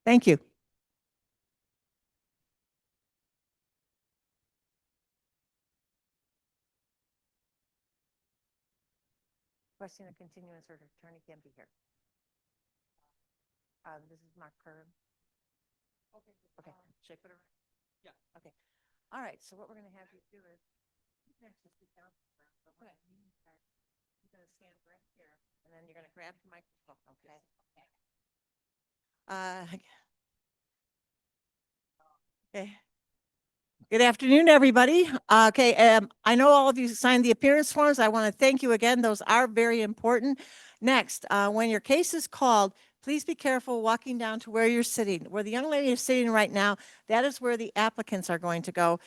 Thank you. Question of continuance or attorney can't be here. This is Mark Curran. Okay. Okay. Should I put her? Yeah. Okay. All right. So what we're going to have you do is okay. You're going to stand right here, and then you're going to grab the microphone. Okay. Okay. Good afternoon, everybody. Okay, I know all of you signed the appearance forms. I want to thank you again. Those are very important. Next, when your case is called, please be careful walking down to where you're sitting. Where the young lady is sitting right now, that is where the applicants are going to go.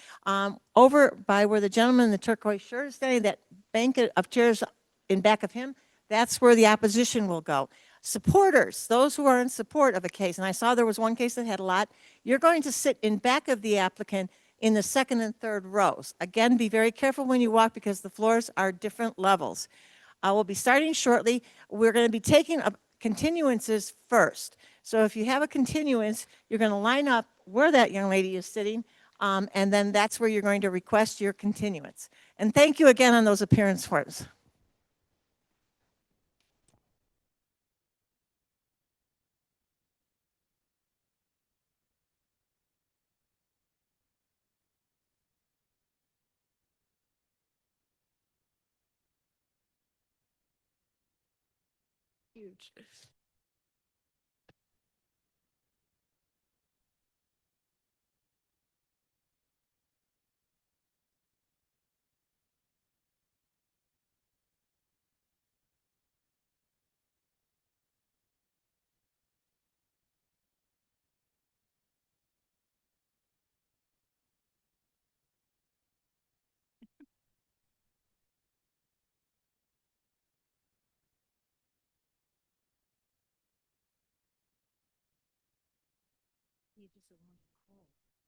Over by where the gentleman in the turquoise shirt is standing, that bank of chairs in back of him, that's where the opposition will go. Supporters, those who are in support of a case, and I saw there was one case that had a lot, you're going to sit in back of the applicant in the second and third rows. Again, be very careful when you walk because the floors are different levels. I will be starting shortly. We're going to be taking continuances first. So if you have a continuance, you're going to line up where that young lady is sitting, and then that's where you're going to request your continuance. And thank you again on those appearance forms. Huge.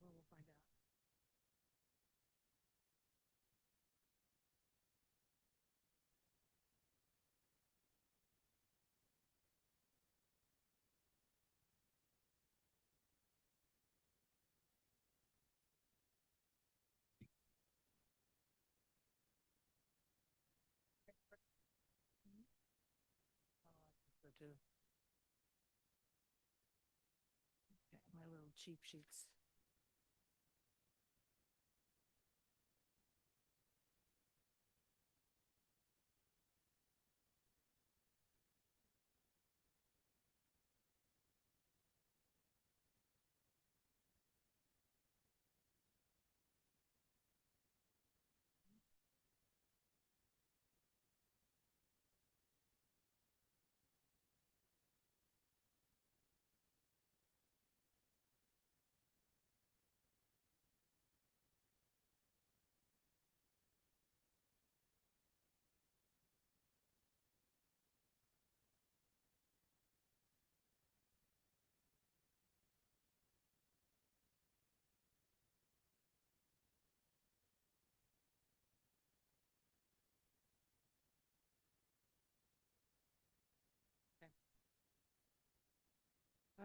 We'll find out. Okay, my little cheap sheets.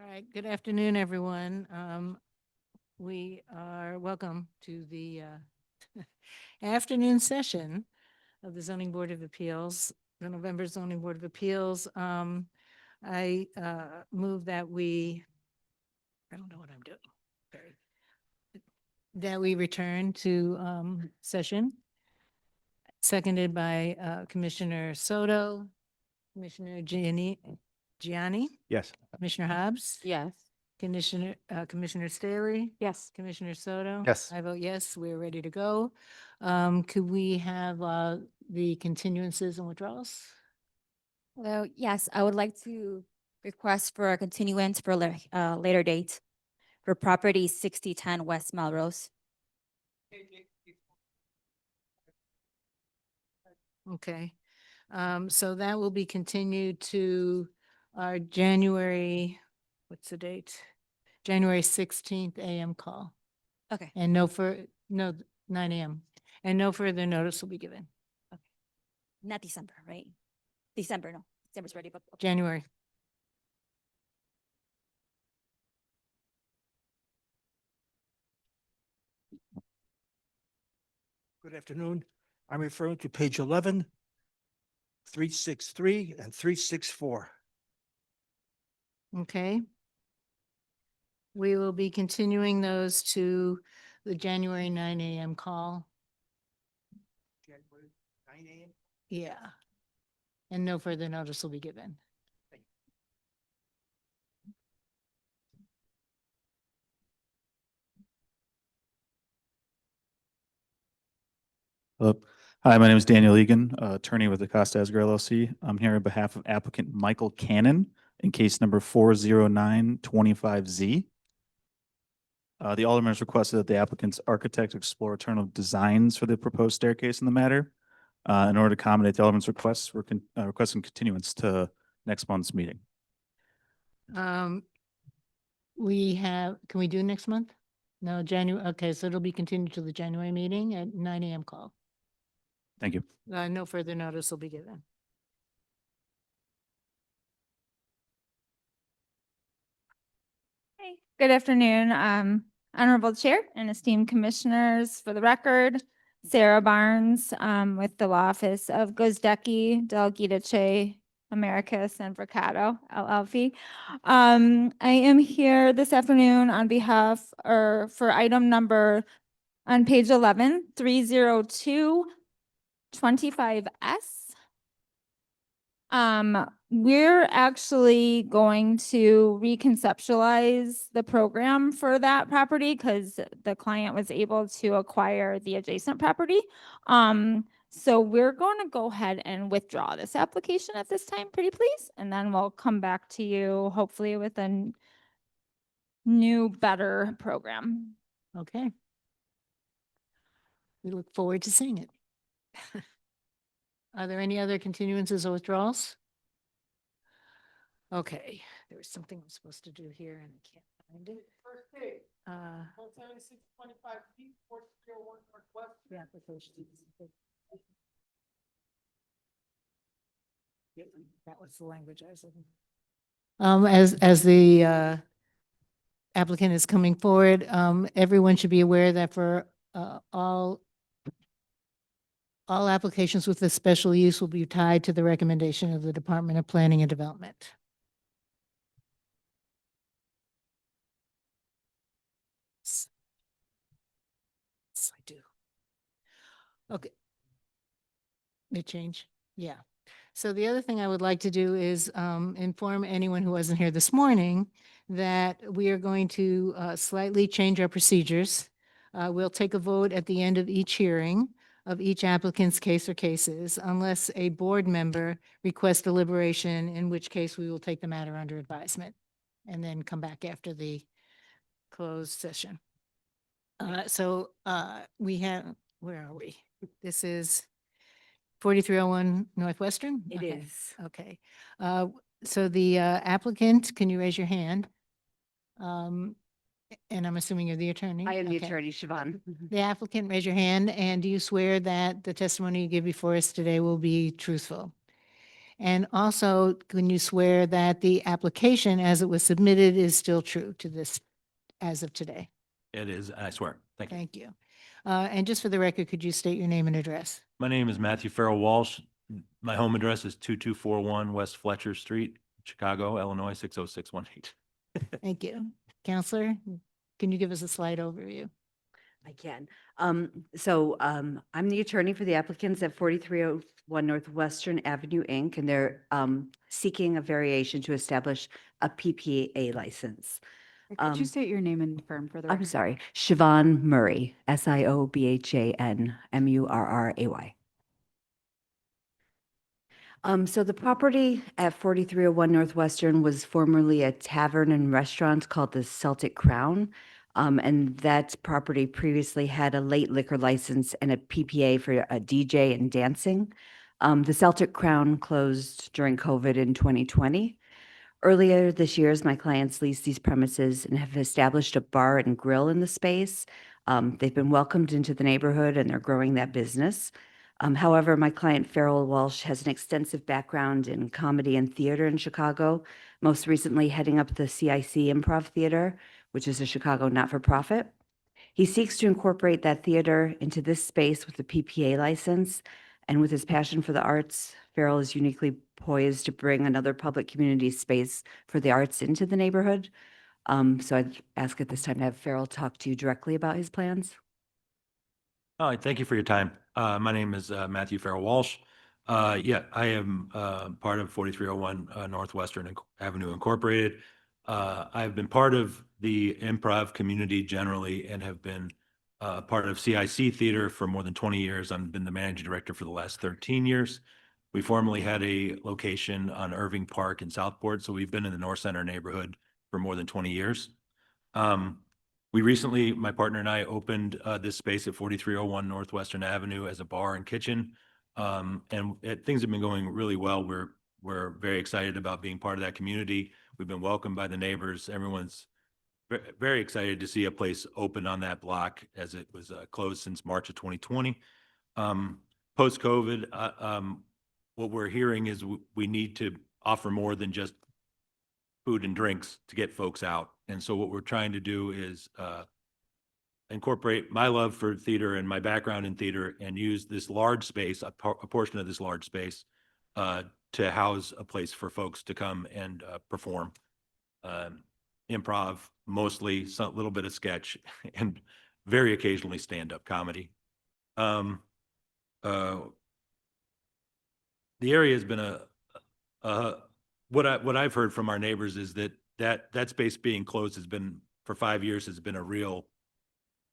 All right, good afternoon, everyone. We are welcome to the afternoon session of the Zoning Board of Appeals, the November Zoning Board of Appeals. I move that I don't know what I'm doing. Sorry. That we return to session, seconded by Commissioner Soto, Commissioner Gianni, Yes. Commissioner Hobbs. Yes. Commissioner Staley, Yes. Commissioner Soto. Yes. I vote yes, we're ready to go. Could we have the continuances and withdrawals? Well, yes, I would like to request for a continuance for later date for property 6010 West Melrose. Okay, so that will be continued to our January, what's the date? January 16th AM call. Okay. And no, 9 AM. And no further notice will be given. Not December, right? December, no. December's ready, but okay. January. Good afternoon. I'm referring to page 11, 363 and 364. Okay. We will be continuing those to the January 9 a.m. call. January 9 a.m. Yeah. And no further notice will be given. Hello. Hi, my name is Daniel Egan, attorney with Acosta Asger LLC. I'm here on behalf of applicant Michael Cannon in case number 40925Z. The Alderman has requested that the applicant's architect explore alternative designs for the proposed staircase in the matter. In order to accommodate the Alderman's requests, we're requesting continuance to next month's meeting. Can we do next month? No, January, okay, so it'll be continued to the January meeting at 9 a.m. call. Thank you. No further notice will be given. Hey, good afternoon, Honorable Chair and esteemed commissioners. For the record, Sarah Barnes, with the law office of Gozdecki, Del Giudice, Americas and Vercato, LLP. I am here this afternoon on behalf or for item number on page 11, 30225S. We're actually going to reconceptualize the program for that property because the client was able to acquire the adjacent property. So we're going to go ahead and withdraw this application at this time, pretty please, and then we'll come back to you hopefully with a new, better program. Okay. We look forward to seeing it. Are there any other continuances or withdrawals? Okay, there was something I'm supposed to do here and I can't find it. The application. That was the language I was looking. As the applicant is coming forward, everyone should be aware that for all applications with a special use will be tied to the recommendation of the Department of Planning and Development. Yes, I do. Okay. They change? Yeah. So the other thing I would like to do is inform anyone who wasn't here this morning that we are going to slightly change our procedures. We'll take a vote at the end of each hearing of each applicant's case or cases, unless a board member requests deliberation, in which case we will take the matter under advisement and then come back after the closed session. We have, where are we? This is 4301 Northwestern? It Okay, is. Okay. So the applicant, can you raise your hand? And I'm assuming you're the attorney? I am the Okay. attorney, Siobhan. The applicant, raise your hand, and do you swear that the testimony you give before us today will be truthful? And also, can you swear that the application as it was submitted is still true to this as of today? It is, I swear. Thank you. Thank you. And just for the record, could you state your name and address? My name is Matthew Farrell Walsh. My home address is 2241 West Fletcher Street, Chicago, Illinois, 60618. Thank you. Counselor, can you give us a slide overview? I can. I'm the attorney for the applicants at 4301 Northwestern Avenue, Inc., and they're seeking a variation to establish a PPA license. Could you state your name and firm for the I'm record? sorry, Siobhan Murray, SIOBHAN MURRAY. So the property at 4301 Northwestern was formerly a tavern and restaurant called the Celtic Crown. And that property previously had a late liquor license and a PPA for a DJ and dancing. The Celtic Crown closed during COVID in 2020. Earlier this year, my clients leased these premises and have established a bar and grill in the space. They've been welcomed into the neighborhood and they're growing that business. However, my client Farrell Walsh has an extensive background in comedy and theater in Chicago, most recently heading up the CIC Improv Theater, which is a Chicago not-for-profit. He seeks to incorporate that theater into this space with a PPA license. And with his passion for the arts, Farrell is uniquely poised to bring another public community space for the arts into the neighborhood. So I'd ask at this time to have Farrell talk to you directly about his plans. All right, thank you for your time. My name is Matthew Farrell Walsh. Yeah, I am part of 4301 Northwestern Avenue Incorporated. I've been part of the improv community generally and have been part of CIC Theater for more than 20 years. I've been the managing director for the last 13 years. We formerly had a location on Irving Park in Southport, so we've been in the North Center neighborhood for more than 20 years. We recently, my partner and I opened this space at 4301 Northwestern Avenue as a bar and kitchen. Things have been going really well. We're very excited about being part of that community. We've been welcomed by the neighbors. Everyone's very excited to see a place open on that block as it was closed since March of 2020. Post-COVID, what we're hearing is we need to offer more than just food and drinks to get folks out. And so what we're trying to do is incorporate my love for theater and my background in theater and use this large space, a portion of this large space, to house a place for folks to come and perform. Improv, mostly a little bit of sketch, and very occasionally stand-up comedy. The area has been what I've heard from our neighbors is that space being closed has been for 5 years has been a real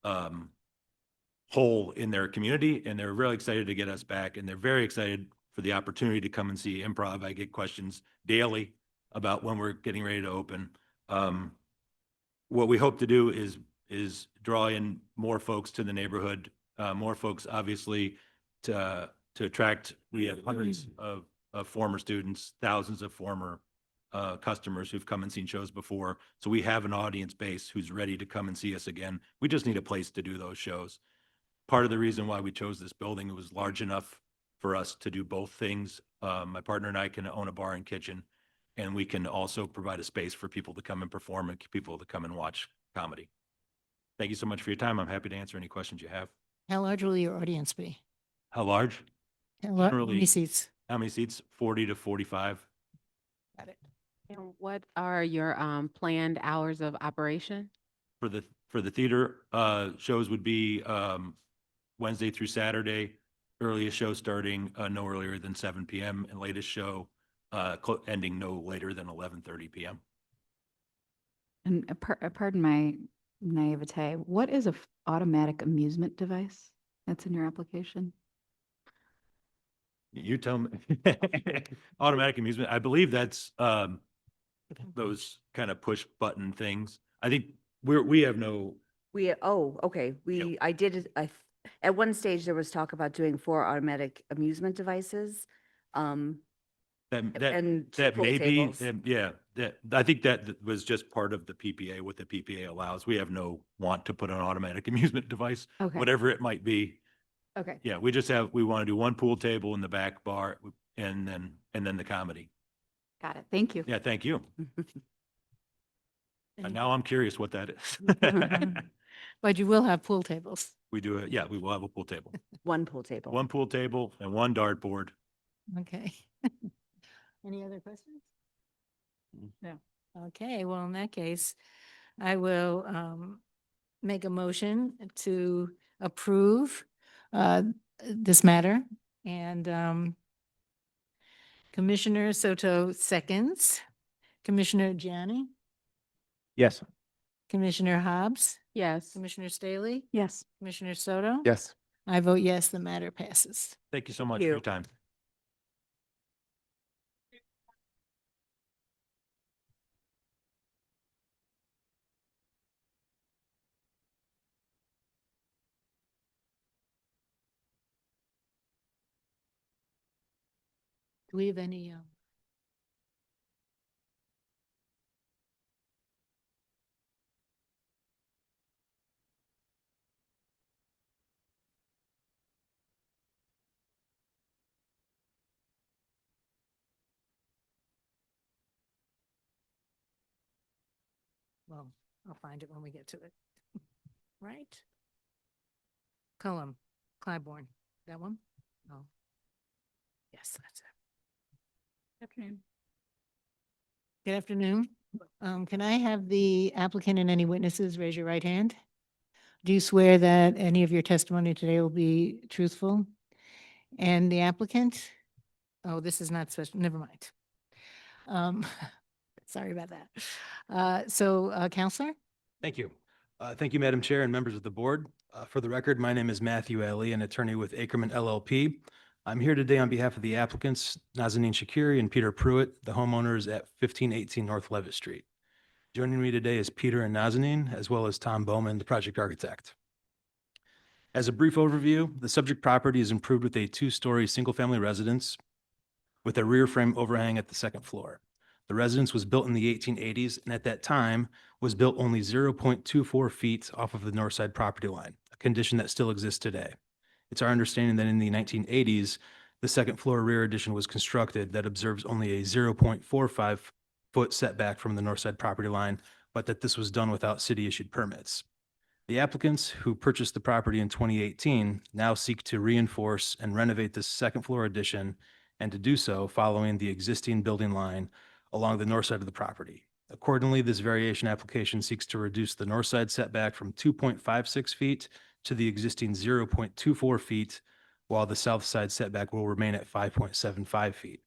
hole in their community, and they're really excited to get us back, and they're very excited for the opportunity to come and see improv. I get questions daily about when we're getting ready to open. What we hope to do is draw in more folks to the neighborhood, more folks obviously to attract. We have hundreds of former students, thousands of former customers who've come and seen shows before. So we have an audience base who's ready to come and see us again. We just need a place to do those shows. Part of the reason why we chose this building, it was large enough for us to do both things. My partner and I can own a bar and kitchen, and we can also provide a space for people to come and perform and people to come and watch comedy. Thank you so much for your time. I'm happy to answer any questions you have. How large will your audience be? How large? How many Generally- seats? How many seats? 40 to 45. Got it. And what are your planned hours of operation? For the theater, shows would be Wednesday through Saturday. Earliest show starting no earlier than 7 p.m. and latest show ending no later than 11:30 p.m. And pardon my naivete, what is a automatic amusement device that's in your application? You tell me. Automatic amusement. I believe that's those kind of push button things. I think we have no. Okay. At one stage, there was talk about doing 4 automatic amusement devices. And That pool may be, tables. yeah, I think that was just part of the PPA, what the PPA allows. We have no want to put an automatic amusement device, Okay. whatever it might be. Okay. Yeah, we want to do one pool table in the back bar and then the comedy. Got it. Thank you. Yeah, thank you. And now I'm curious what that is. But you will have pool tables. We will have a pool table, One pool table. one pool table and one dartboard. Okay. Any other questions? No. Okay, well, in that case, I will make a motion to approve this matter. And Commissioner Soto seconds, Commissioner Gianni, Yes. Commissioner Hobbs, Yes. Commissioner Staley, Yes. Commissioner Soto. Yes. I vote yes, the matter passes. Thank you so much you. for your time. Do we have any? Well, I'll find it when we get to it. Right? Cullum, Clybourne, that one? Oh. Yes, that's it. Afternoon. Good afternoon. Can I have the applicant and any witnesses raise your right hand? Do you swear that any of your testimony today will be truthful? And the applicant? Oh, this is not special, never mind. Sorry about that. Counselor? Thank you. Thank you, Madam Chair and members of the board. For the record, my name is Matthew Ali, an attorney with Ackerman LLP. I'm here today on behalf of the applicants, Nazanin Shakiri and Peter Pruitt, the homeowners at 1518 North Levitt Street. Joining me today is Peter and Nazanin, as well as Tom Bowman, the project architect. As a brief overview, the subject property is improved with a two-story single-family residence with a rear frame overhang at the second floor. The residence was built in the 1880s and at that time was built only 0.24 feet off of the north side property line, a condition that still exists today. It's our understanding that in the 1980s, the second floor rear addition was constructed that observes only a 0.45 foot setback from the north side property line, but that this was done without city issued permits. The applicants who purchased the property in 2018 now seek to reinforce and renovate this second floor addition, and to do so following the existing building line along the north side of the property. Accordingly, this variation application seeks to reduce the north side setback from 2.56 feet to the existing 0.24 feet, while the south side setback will remain at 5.75 feet.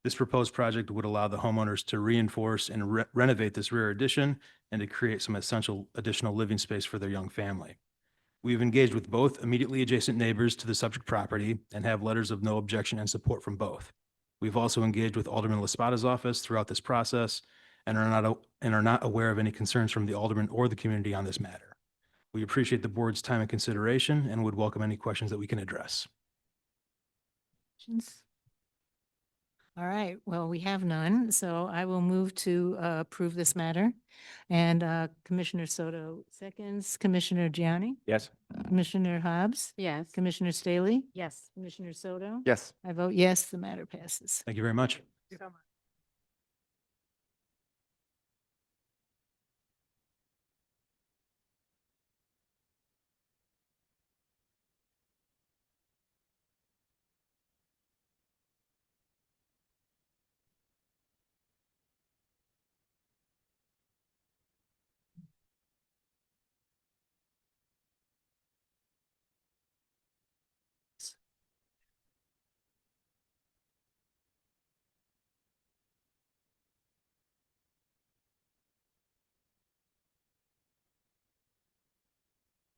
This proposed project would allow the homeowners to reinforce and renovate this rear addition and to create some essential additional living space for their young family. We've engaged with both immediately adjacent neighbors to the subject property and have letters of no objection and support from both. We've also engaged with Alderman Laspada's office throughout this process and are not aware of any concerns from the alderman or the community on this matter. We appreciate the board's time and consideration and would welcome any questions that we can address. Questions? All right, well, we have none, so I will move to approve this matter. And Commissioner Soto seconds, Commissioner Gianni, Yes. Commissioner Hobbs, Yes. Commissioner Staley, Yes. Commissioner Soto. Yes. I vote yes, the matter passes. Thank you very much.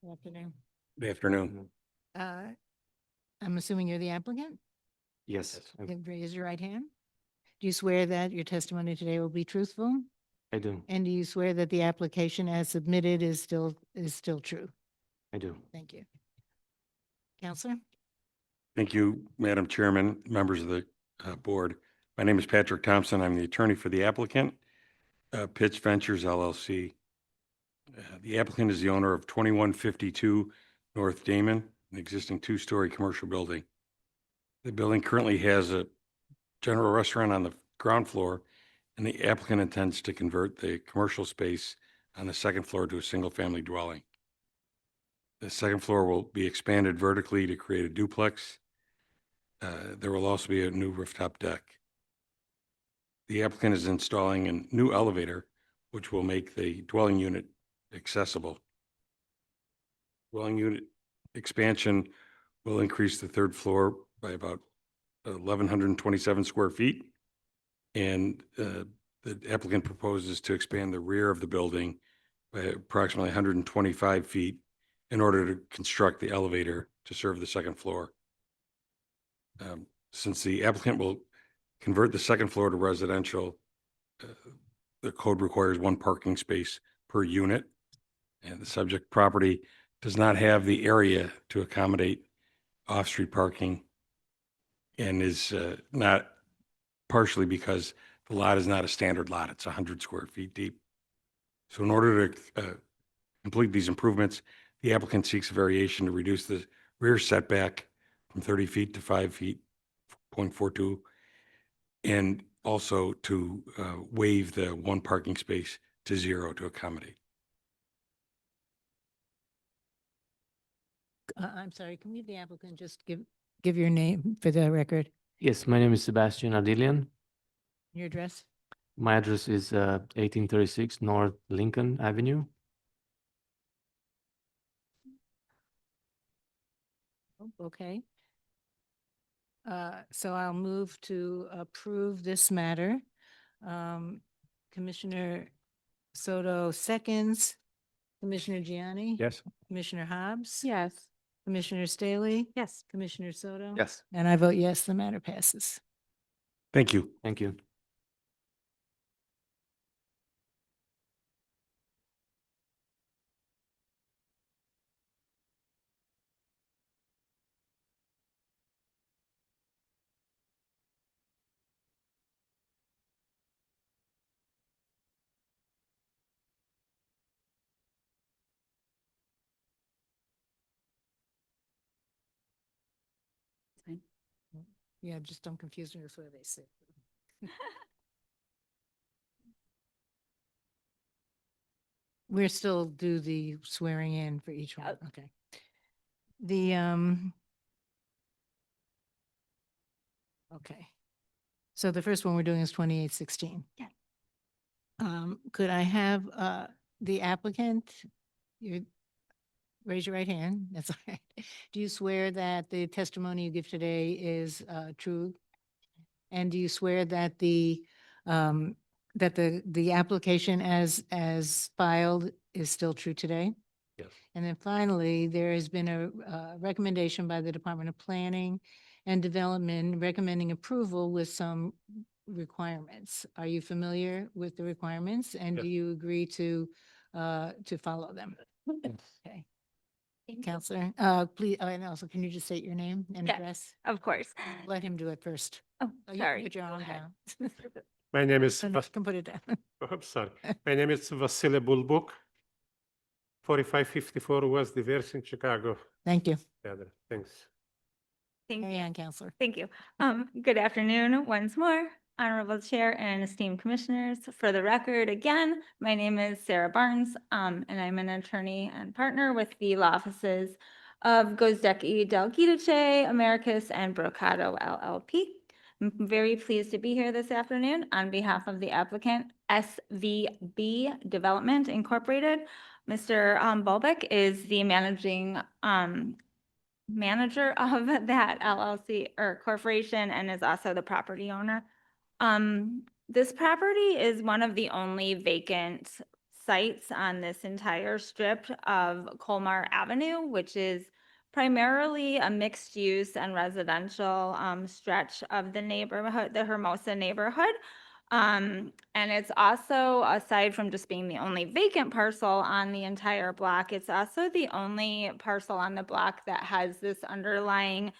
Good afternoon. Good afternoon. I'm assuming you're the applicant? Yes, Raise your right hand. Do you swear that your testimony today will be truthful? I do. And do you swear that the application as submitted is still true? I do. Thank you. Counselor? Thank you, Madam Chairman, members of the board. My name is Patrick Thompson. I'm the attorney for the applicant, Pitts Ventures LLC. The applicant is the owner of 2152 North Damon, an existing two-story commercial building. The building currently has a general restaurant on the ground floor, and the applicant intends to convert the commercial space on the second floor to a single-family dwelling. The second floor will be expanded vertically to create a duplex. There will also be a new rooftop deck. The applicant is installing a new elevator, which will make the dwelling unit accessible. Dwelling unit expansion will increase the third floor by about 1,127 square feet. And the applicant proposes to expand the rear of the building by approximately 125 feet in order to construct the elevator to serve the second floor. Since the applicant will convert the second floor to residential, the code requires one parking space per unit. And the subject property does not have the area to accommodate off-street parking and is not, partially because the lot is not a standard lot. It's 100 square feet deep. So in order to complete these improvements, the applicant seeks a variation to reduce the rear setback from 30 feet to 5 feet, 0.42, and also to waive the one parking space to 0 to accommodate. I'm sorry, can we, the applicant, just give your name for the record, Yes, my name is Sebastian Adilian. your address? My address is 1836 North Lincoln Avenue. Okay. So I'll move to approve this matter. Commissioner Soto seconds. Commissioner Gianni? Yes. Commissioner Hobbs? Yes. Commissioner Staley? Yes. Commissioner Soto? Yes. And I vote yes, the matter passes. Thank you. Thank you. Fine. Yeah, just don't confuse me with what they say. We're still do the swearing in for each one, okay. The, okay. So the first one we're doing is 2816. Yeah. Could I have, the applicant, you, raise your right hand, that's all right. Do you swear that the testimony you give today is, true? And do you swear that that the application as filed is still true today? Yes. And then finally, there has been a recommendation by the Department of Planning and Development recommending approval with some requirements. Are you familiar with the requirements and do Yes. you agree to follow them? Okay. Thank you. Counselor, please, and also, can you just state your name and Yes. address? Of course. Let him do it first. Oh, Oh, you can sorry. put your Go arm ahead. down. My name is, You can put it down. oh, I'm sorry. My name is Vasily Bulbuk, 4554 West Diverse in Chicago. Thank you. Thanks. Thank Carry you. on, Counselor. Thank you. Good afternoon once more, Honorable Chair and esteemed commissioners. For the record, again, my name is Sarah Barnes, and I'm an attorney and partner with the law offices of Gozdecki Del Giudice, Americas, and Brocato LLP. I'm very pleased to be here this afternoon on behalf of the applicant SVB Development Incorporated. Mr. Bolbeck is the managing manager of that LLC or corporation and is also the property owner. This property is one of the only vacant sites on this entire strip of Colmar Avenue, which is primarily a mixed use and residential stretch of the neighborhood, the Hermosa neighborhood. And it's also, aside from just being the only vacant parcel on the entire block, it's also the only parcel on the block that has this underlying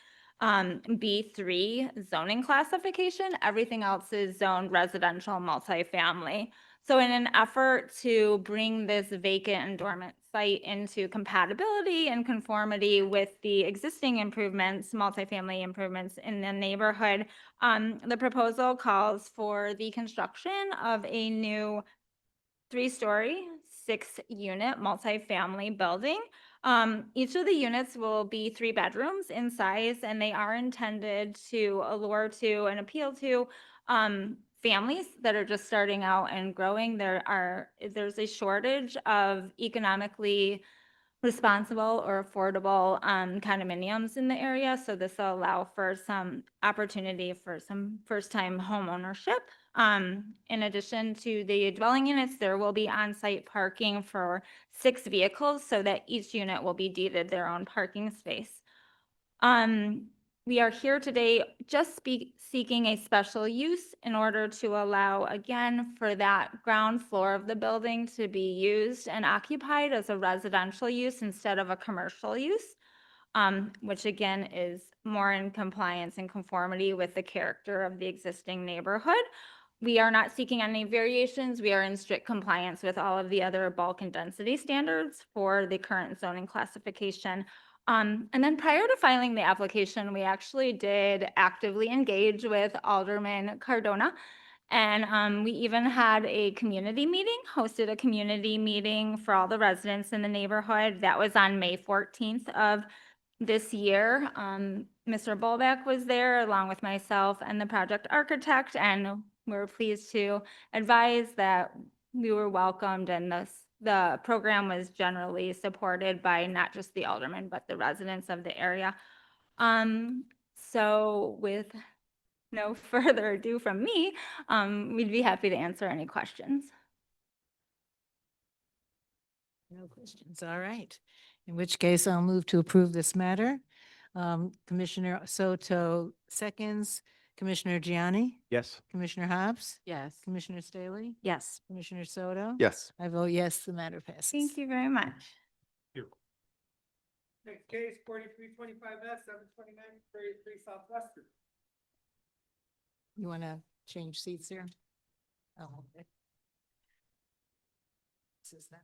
B3 zoning classification. Everything else is zoned residential multifamily. So in an effort to bring this vacant and dormant site into compatibility and conformity with the existing improvements, multifamily improvements in the neighborhood, the proposal calls for the construction of a new 3-story, 6-unit multifamily building. Each of the units will be 3 bedrooms in size, and they are intended to allure to and appeal to families that are just starting out and growing. There's a shortage of economically responsible or affordable condominiums in the area. So this will allow for some opportunity for some first-time home ownership. In addition to the dwelling units, there will be on-site parking for 6 vehicles so that each unit will be deeded their own parking space. We are here today just seeking a special use in order to allow, again, for that ground floor of the building to be used and occupied as a residential use instead of a commercial use, which again is more in compliance and conformity with the character of the existing neighborhood. We are not seeking any variations. We are in strict compliance with all of the other bulk and density standards for the current zoning classification. And then prior to filing the application, we actually did actively engage with Alderman Cardona. And we even had a community meeting, hosted a community meeting for all the residents in the neighborhood. That was on May 14th of this year. Mr. Bolbeck was there along with myself and the project architect, and we're pleased to advise that we were welcomed and the program was generally supported by not just the aldermen, but the residents of the area. So with no further ado from me, we'd be happy to answer any questions. No questions. All right. In which case I'll move to approve this matter. Commissioner Soto seconds, Commissioner Gianni, Yes. Commissioner Hobbs, Yes. Commissioner Staley, Yes. Commissioner Soto. Yes. I vote yes, the matter passes. Thank you very much. Next case, 4325S, 729, 33 Southwestern. You want to change seats here? Oh, okay. This is that.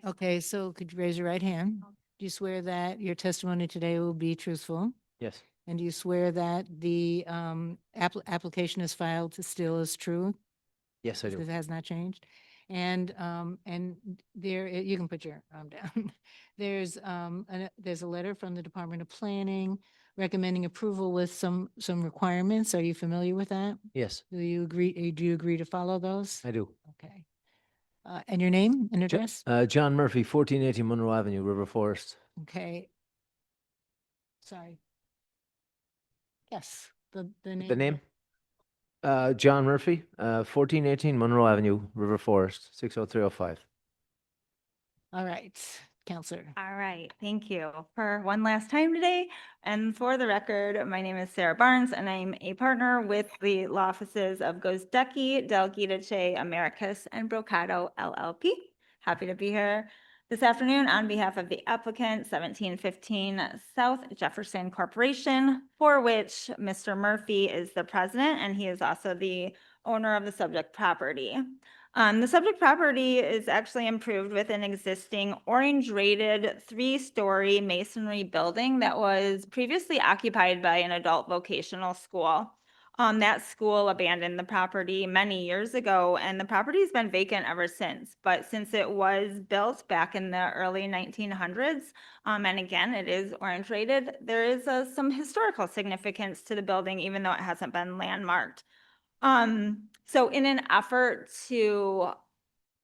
Okay, so could you raise your right hand? Do you swear that your testimony today will be truthful? Yes. And do you swear that the application is filed still is true? Yes, I do. It has not changed? And there, you can put your arm down. There's a letter from the Department of Planning recommending approval with some requirements. Are you familiar with that? Yes, Do you agree to follow those? I do. Okay. And your name and address? John Murphy, 1480 Monroe Avenue, River Forest. Okay. Sorry. Yes, the name. The name? John Murphy, 1418 Monroe Avenue, River Forest, 60305. All right, Counselor. All right, thank you for one last time today. And for the record, my name is Sarah Barnes, and I'm a partner with the law offices of Gozdecki, Del Giudice, Americas, and Brocato LLP. Happy to be here this afternoon on behalf of the applicant, 1715 South Jefferson Corporation, for which Mr. Murphy is the president, and he is also the owner of the subject property. The subject property is actually improved with an existing orange rated 3-story masonry building that was previously occupied by an adult vocational school. That school abandoned the property many years ago, and the property's been vacant ever since. But since it was built back in the early 1900s, and again, it is orange rated, there is some historical significance to the building, even though it hasn't been landmarked. So in an effort to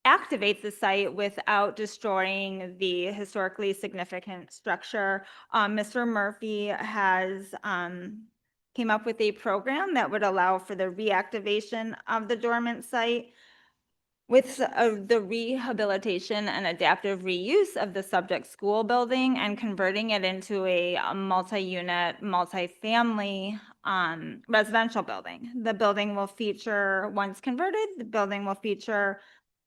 activate the site without destroying the historically significant structure, Mr. Murphy has came up with a program that would allow for the reactivation of the dormant site with the rehabilitation and adaptive reuse of the subject school building and converting it into a multi-unit, multi-family residential building. The building will feature, once converted, the building will feature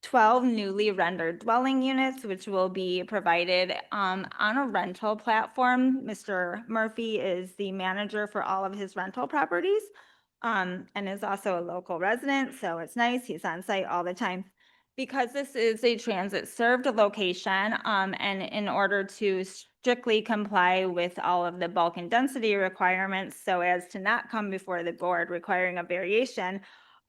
12 newly rendered dwelling units, which will be provided on a rental platform. Mr. Murphy is the manager for all of his rental properties and is also a local resident, so it's nice. He's on site all the time. Because this is a transit-served location, and in order to strictly comply with all of the bulk and density requirements, so as to not come before the board requiring a variation,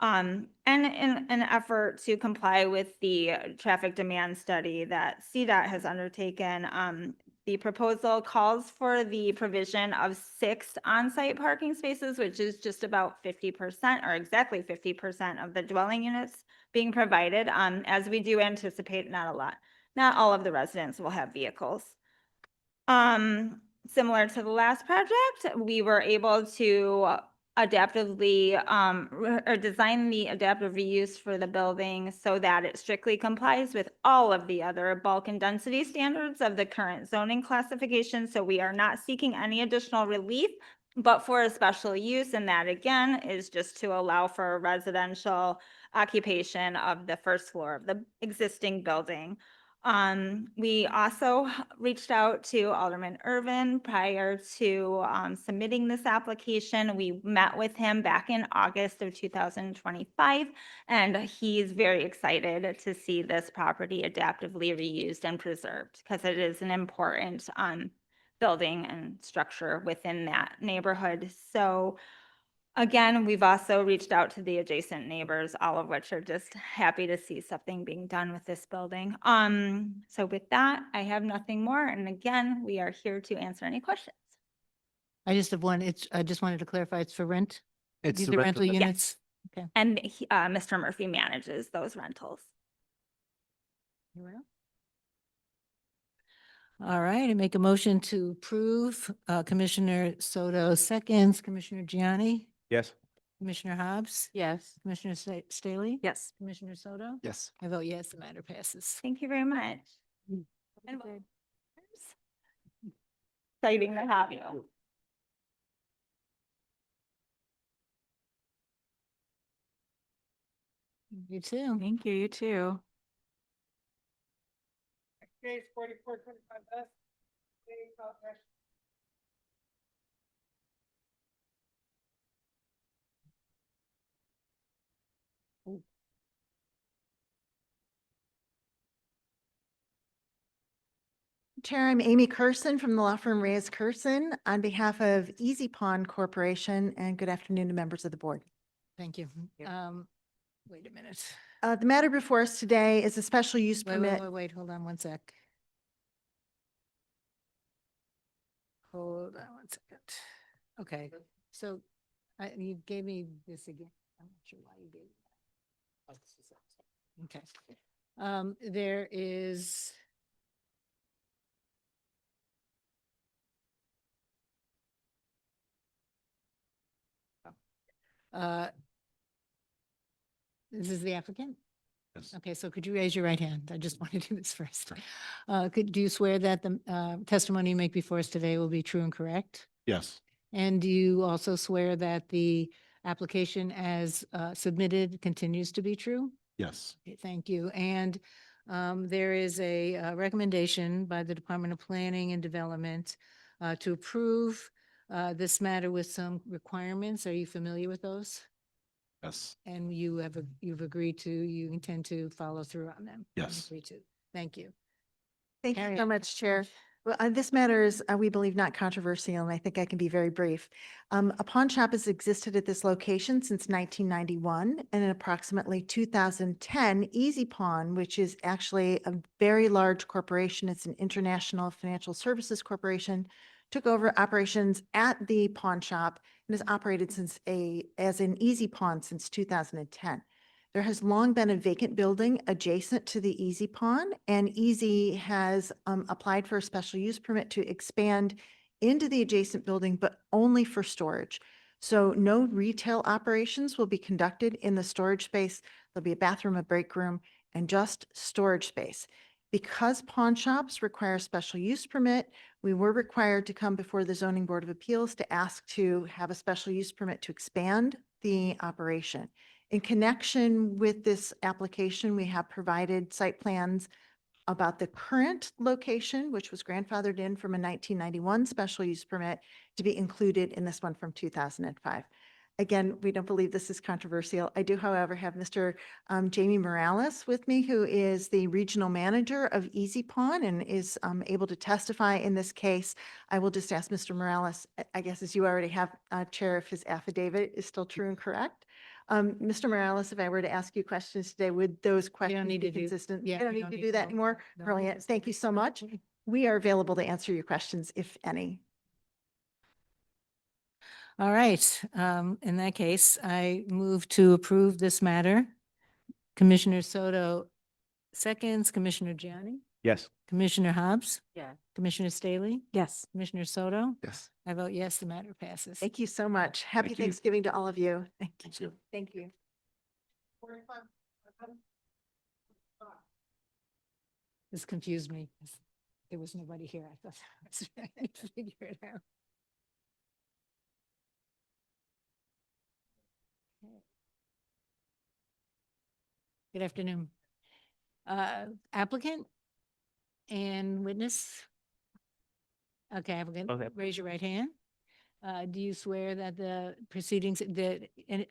and in an effort to comply with the traffic demand study that CDOT has undertaken, the proposal calls for the provision of 6 on-site parking spaces, which is just about 50% or exactly 50% of the dwelling units being provided, as we do anticipate not all of the residents will have vehicles. Similar to the last project, we were able to adaptively or design the adaptive reuse for the building so that it strictly complies with all of the other bulk and density standards of the current zoning classification. So we are not seeking any additional relief, but for a special use, and that again is just to allow for a residential occupation of the first floor of the existing building. We also reached out to Alderman Irvin prior to submitting this application. We met with him back in August of 2025, and he's very excited to see this property adaptively reused and preserved because it is an important building and structure within that neighborhood. So Again, we've also reached out to the adjacent neighbors, all of which are just happy to see something being done with this building. So with that, I have nothing more. And again, we are here to answer any questions. I just have one, I just wanted to clarify, it's for rent? It's These the are rental- rental Yes. units? Okay. And Mr. Murphy manages those rentals. All right, I make a motion to approve, Commissioner Soto seconds, Commissioner Gianni, Yes. Commissioner Hobbs, Yes. Commissioner Staley? Yes. Commissioner Soto? Yes. I vote yes, the matter passes. Thank you very much. And exciting to have you. You too. Thank you, you too. Next case 4425S. Southwest. Chair, I'm Amy Curson from the law firm Reyes Curson on behalf of Easy Pond Corporation, and good afternoon to members of the board. Thank you. Wait a minute. The matter before us today is a special use permit. Wait, hold on one sec. Hold on one second. Okay, so you gave me this again. I'm not sure why you gave me that. Okay. There is. This is the applicant? Yes. Okay, so could you raise your right hand? I just want to do this first. Do you swear that the testimony you make before us today will be true and correct? Yes. And do you also swear that the application as submitted continues to be true? Yes. Okay, thank you. And there is a recommendation by the Department of Planning and Development to approve this matter with some requirements. Are you familiar with those? Yes. And you've agreed to, you intend to follow through on them? Yes. Agree to. Thank you. Thank you Carry so on. much, Chair. Well, this matter is, we believe, not controversial, and I think I can be very brief. A pawn shop has existed at this location since 1991, and in approximately 2010, Easy Pawn, which is actually a very large corporation, it's an international financial services corporation, took over operations at the pawn shop and has operated as an Easy Pawn since 2010. There has long been a vacant building adjacent to the Easy Pawn, and Easy has applied for a special use permit to expand into the adjacent building, but only for storage. So no retail operations will be conducted in the storage space. There'll be a bathroom, a break room, and just storage space. Because pawn shops require a special use permit, we were required to come before the Zoning Board of Appeals to ask to have a special use permit to expand the operation. In connection with this application, we have provided site plans about the current location, which was grandfathered in from a 1991 special use permit, to be included in this one from 2005. Again, we don't believe this is controversial. I do, however, have Mr. Jamie Morales with me, who is the regional manager of Easy Pawn and is able to testify in this case. I will just ask Mr. Morales, I guess as you already have, Chair, if his affidavit is still true and correct. Mr. Morales, if I were to ask you questions today, would those questions need be to do- consistent? yeah, I don't you need don't to need do to that go- anymore? no. Brilliant. Thank you so much. We are available to answer your questions, if any. All right, in that case, I move to approve this matter. Commissioner Soto seconds, Commissioner Gianni, Yes. Commissioner Hobbs, Yeah. Commissioner Staley, Yes. Commissioner Soto. Yes. I vote yes, the matter passes. Thank you so much. Happy Thank you. Thanksgiving to all of you. Thank Thank you. Thank you. 45. This confused me. 'Cause there was nobody here. I thought I was trying to figure it out. Good afternoon. Applicant and witness? Okay, applicant, Okay. raise your right hand. Do you swear that the proceedings,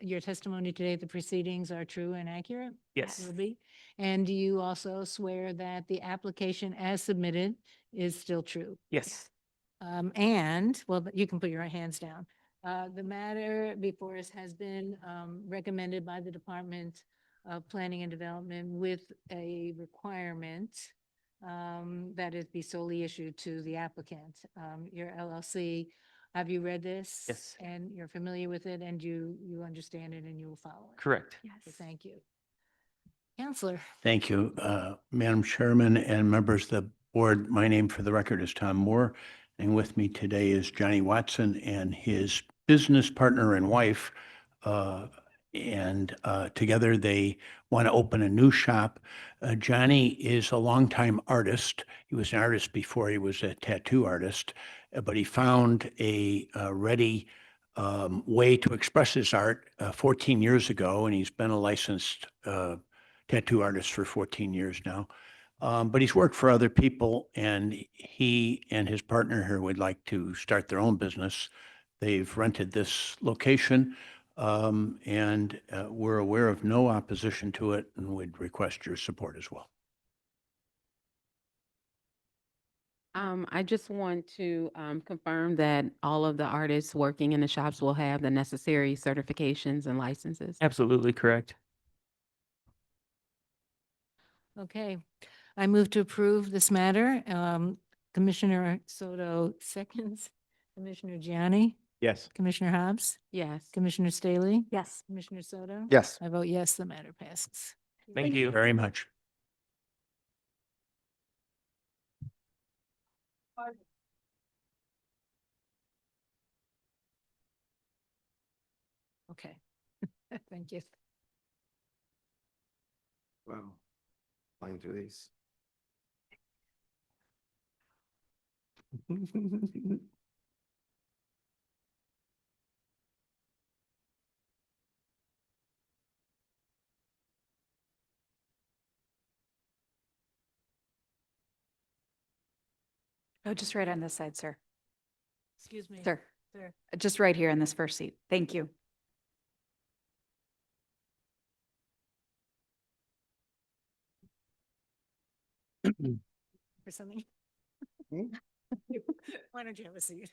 your testimony today, the proceedings are true and accurate? Yes. Will be. And do you also swear that the application as submitted is still true? Yes. And, well, you can put your hands down. The matter before us has been recommended by the Department of Planning and Development with a requirement that it be solely issued to the applicant. Your LLC, have you read this? Yes. And you're familiar with it and you understand it and you will follow it? Correct. Okay, thank you. Counselor. Thank you, Madam Chairman and members of the board. My name for the record is Tom Moore, and with me today is Johnny Watson and his business partner and wife. And together they want to open a new shop. Johnny is a longtime artist. He was an artist before he was a tattoo artist, but he found a ready way to express his art 14 years ago, and he's been a licensed tattoo artist for 14 years now. But he's worked for other people, and he and his partner here would like to start their own business. They've rented this location, and we're aware of no opposition to it and would request your support as well. I just want to confirm that all of the artists working in the shops will have the necessary certifications and licenses. Absolutely correct. Okay, I move to approve this matter. Commissioner Soto seconds, Commissioner Gianni, Yes. Commissioner Hobbs, Yes. Commissioner Staley, Yes. Commissioner Soto. Yes. I vote yes, the matter passes. Thank you. Very much. Okay, thank you. Wow. Flying through these. Oh, just right on this side, sir. Excuse me. Sir, Sir. just right here in this first seat. Thank you. For something. Hmm? Why don't you have a seat?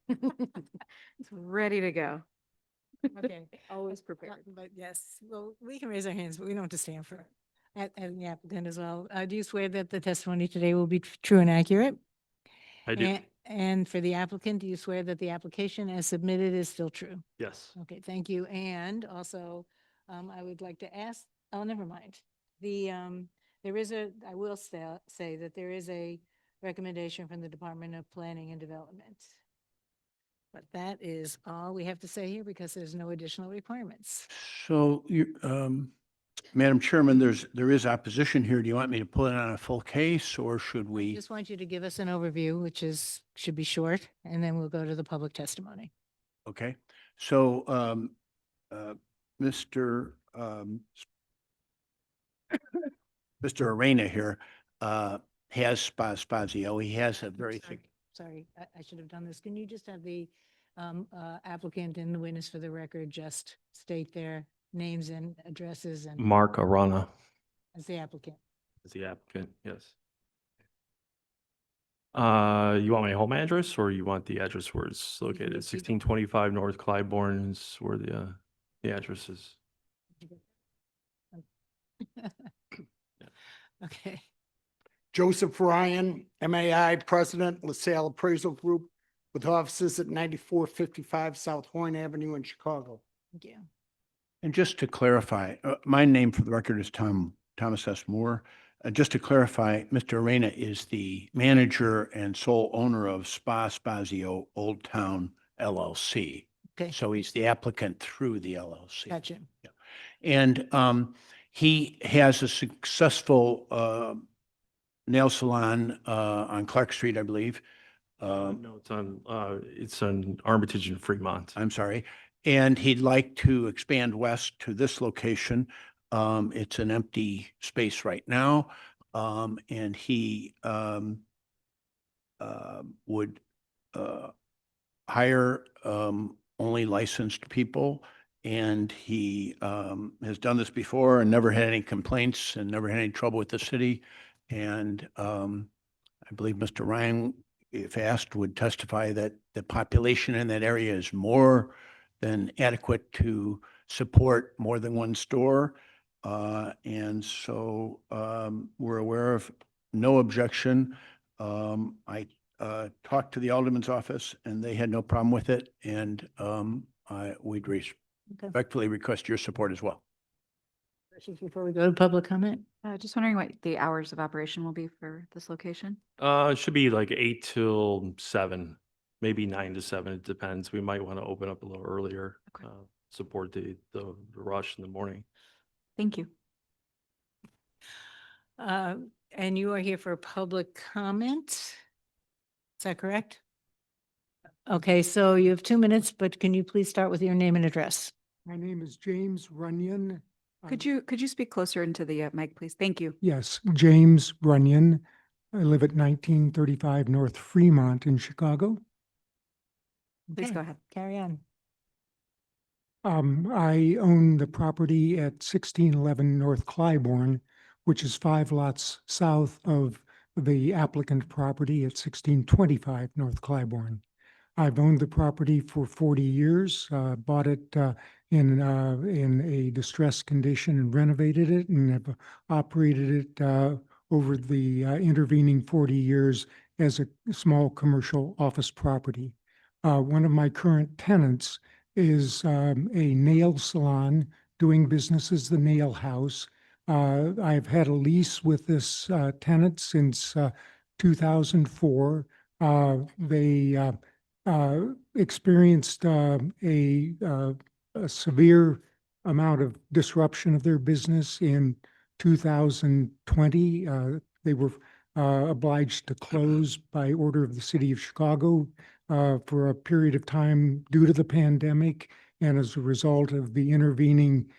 It's ready to go. Okay. Always prepared. But yes, well, we can raise our hands, but we don't have to stand for it. And the applicant as well. Do you swear that the testimony today will be true and accurate? I do. And for the applicant, do you swear that the application as submitted is still true? Yes. Okay, thank you. And also, I would like to ask, oh, never mind. There is I will say that there is a recommendation from the Department of Planning and Development. But that is all we have to say here because there's no additional requirements. So, Madam Chairman, there is opposition here. Do you want me to pull it on a full case, or should I we? just want you to give us an overview, which should be short, and then we'll go to the public testimony. Okay, so, Mr. Mr. Arena here, has Spazio. He has a very thick. Sorry, I should have done this. Can you just have the applicant and the witness for the record just state their names and addresses and Mark Arana as the applicant? is the applicant, yes. You want my home address or you want the address where it's located? just keep- 1625 North Clybourne is where the address is. Okay, Joseph Ryan, MAI President, LaSalle Appraisal Group, with offices at 9455 South Horn Avenue in Chicago. thank you. And just to clarify, my name for the record is Thomas S. Moore. Just to clarify, Mr. Arena is the manager and sole owner of Spazio Old Town LLC. Okay, So he's the applicant through the LLC. gotcha. And he has a successful nail salon on Clark Street, I believe. No, it's on Armitage and Fremont. I'm sorry. And he'd like to expand west to this location. It's an empty space right now. And he would hire only licensed people. And he has done this before and never had any complaints and never had any trouble with the city. And I believe Mr. Ryan if asked, would testify that the population in that area is more than adequate to support more than one store. And so we're aware of no objection. I talked to the alderman's office and they had no problem with it. And we'd respectfully request your support as well. Questions before we go to public comment? Just wondering what the hours of operation will be for this location? It should be like 8 till 7, maybe 9 to 7. It depends. We might want to open up a little earlier, Okay. support the rush in the morning. Thank you. And you are here for public comment? Is that correct? Okay, so you have 2 minutes, but can you please start with your name and address? My name is James Runyon. Could you speak closer into the mic, please? Thank you. Yes, James Runyon. I live at 1935 North Fremont in Chicago. Please Okay, go ahead. Carry on. I own the property at 1611 North Clybourne, which is 5 lots south of the applicant property at 1625 North Clybourne. I've owned the property for 40 years, bought it in a distressed condition and renovated it, and have operated it over the intervening 40 years as a small commercial office property. One of my current tenants is a nail salon doing business as the Nail House. I've had a lease with this tenant since 2004. They experienced a severe amount of disruption of their business in 2020. They were obliged to close by order of the city of Chicago for a period of time due to the pandemic. And as a result of the intervening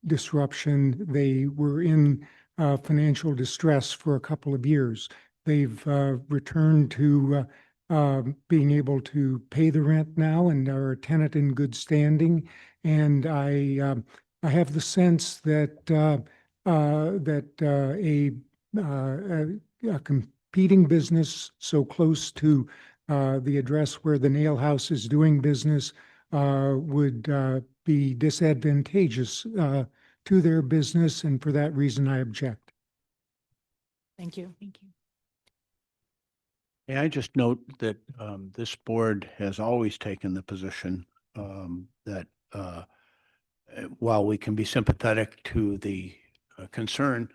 disruption, they were in financial distress for a couple of years. They've returned to being able to pay the rent now and are a tenant in good standing. And I have the sense that a competing business so close to the address where the Nail House is doing business would be disadvantageous to their business, and for that reason, I object. Thank you. Thank you. May I just note that this board has always taken the position that while we can be sympathetic to the concern,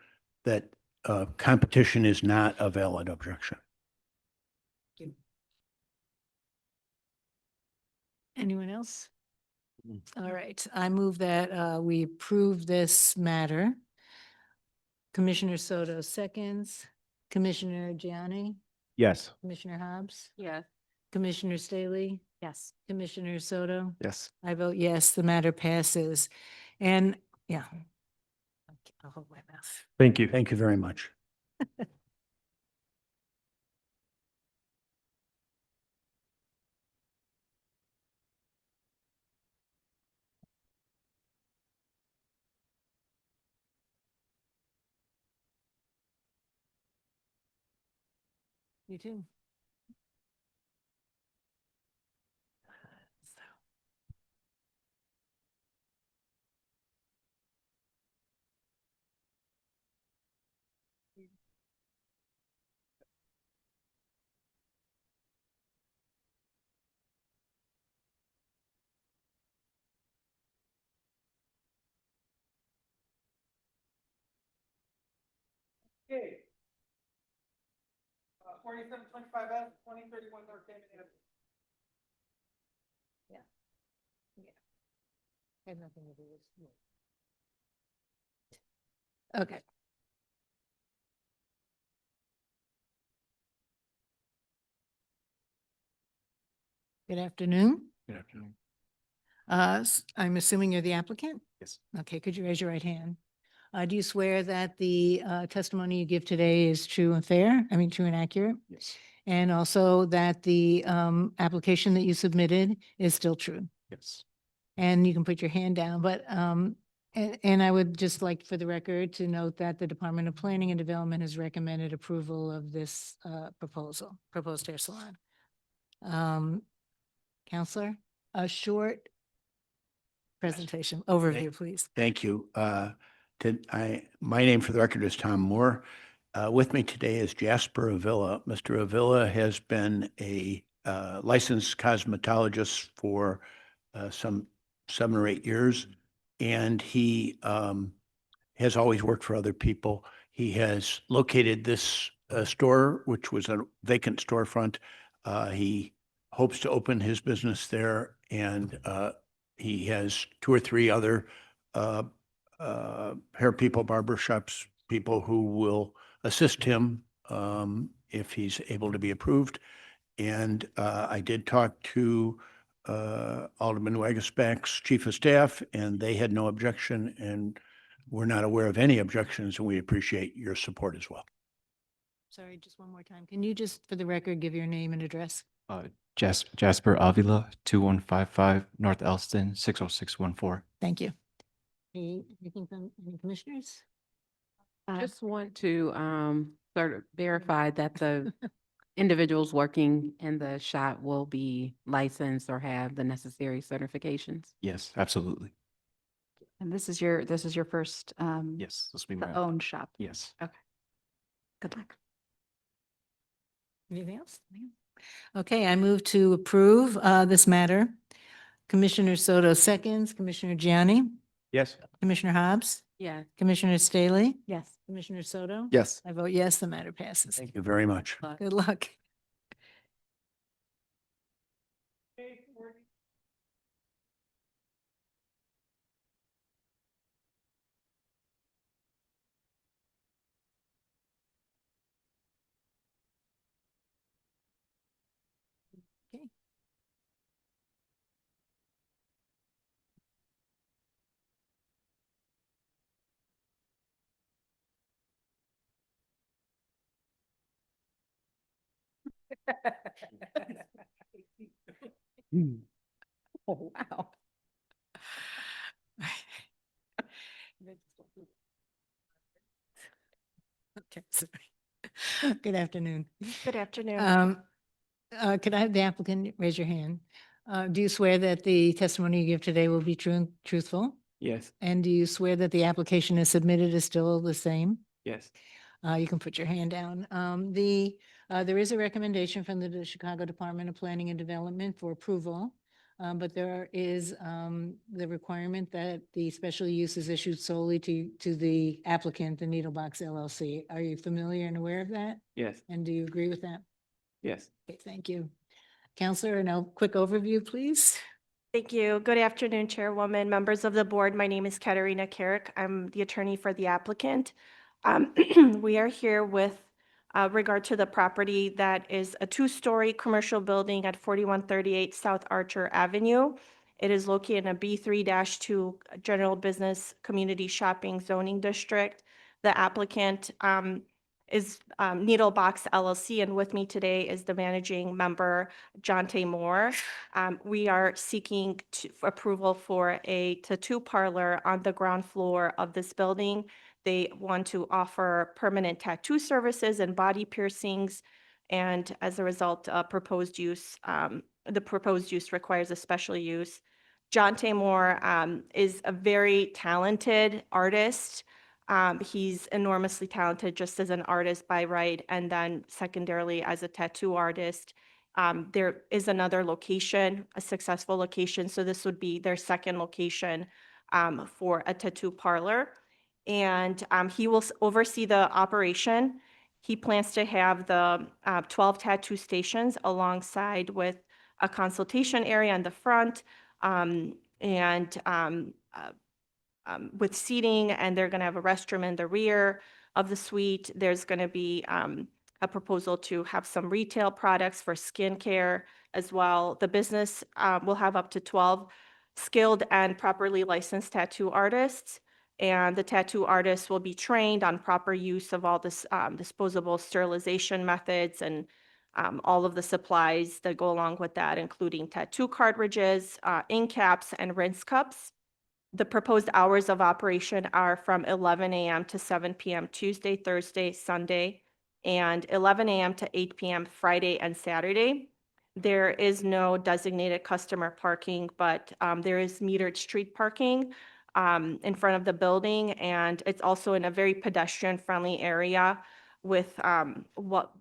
that competition is not a valid objection. Anyone else? All right, I move that we approve this matter. Commissioner Soto seconds, Commissioner Gianni, Yes. Commissioner Hobbs, Yes. Commissioner Staley, Yes. Commissioner Soto. Yes. I vote yes, the matter passes. And yeah. I'll hold my mouth. Thank you. Thank you very much. You too. Okay. 4725F, 2031 North Hammond Avenue. Had nothing to do with school. Okay. Good afternoon. Good afternoon. I'm assuming you're the applicant? Yes. Okay, could you raise your right hand? Do you swear that the testimony you give today is true and fair? I mean, true and accurate? Yes. And also that the application that you submitted is still true? Yes. And you can put your hand down, but And I would just like for the record to note that the Department of Planning and Development has recommended approval of this proposed hair salon. Counselor, a short presentation, overview, please. Thank you. My name for the record is Tom Moore. With me today is Jasper Avila. Mr. Avila has been a licensed cosmetologist for some 7 or 8 years, and he has always worked for other people. He has located this store, which was a vacant storefront. He hopes to open his business there, and he has 2 or 3 other hair people, barber shops, people who will assist him if he's able to be approved. And I did talk to Alderman Wagasback's chief of staff, and they had no objection, and we're not aware of any objections, and we appreciate your support as well. Sorry, just one more time. Can you just, for the record, give your name and address? Jasper Avila, 2155 North Elston, 60614. Thank you. Anything from any commissioners? Just want to sort of verify that the individuals working in the shop will be licensed or have the necessary certifications. Yes, absolutely. And this is your first Yes, this will be my own shop. Yes. Okay. Good luck. Anything else? Okay, I move to approve this matter. Commissioner Soto seconds, Commissioner Gianni, Yes. Commissioner Hobbs, Yeah. Commissioner Staley, Yes. Commissioner Soto. Yes. I vote yes, the matter passes. Thank you very much. Good luck. Okay. Oh, wow. Okay, sorry. Good afternoon. Good afternoon. Could I have the applicant raise your hand? Do you swear that the testimony you give today will be true and truthful? Yes. And do you swear that the application is submitted is still the same? Yes. You can put your hand down. There is a recommendation from the Chicago Department of Planning and Development for approval. But there is the requirement that the special use is issued solely to the applicant, the Needlebox LLC. Are you familiar and aware of that? Yes. And do you agree with that? Yes. Okay, thank you. Counselor, a quick overview, please. Thank you. Good afternoon, Chairwoman, members of the board. My name is Katerina Carrick. I'm the attorney for the applicant. We are here with regard to the property that is a 2-story commercial building at 4138 South Archer Avenue. It is located in a B3-2 General Business Community Shopping Zoning District. The applicant is Needlebox LLC, and with me today is the managing member, Jonte Moore. We are seeking approval for a tattoo parlor on the ground floor of this building. They want to offer permanent tattoo services and body piercings. And as a result, the proposed use requires a special use. Jonte Moore is a very talented artist. He's enormously talented just as an artist by right, and then secondarily as a tattoo artist. There is another location, a successful location, so this would be their second location for a tattoo parlor. And he will oversee the operation. He plans to have the 12 tattoo stations alongside with a consultation area in the front with seating, and they're going to have a restroom in the rear of the suite. There's going to be a proposal to have some retail products for skincare as well. The business will have up to 12 skilled and properly licensed tattoo artists. And the tattoo artists will be trained on proper use of all this disposable sterilization methods and all of the supplies that go along with that, including tattoo cartridges, ink caps, and rinse cups. The proposed hours of operation are from 11 a.m. to 7 p.m. Tuesday, Thursday, Sunday, and 11 a.m. to 8 p.m. Friday and Saturday. There is no designated customer parking, but there is metered street parking in front of the building, and it's also in a very pedestrian-friendly area with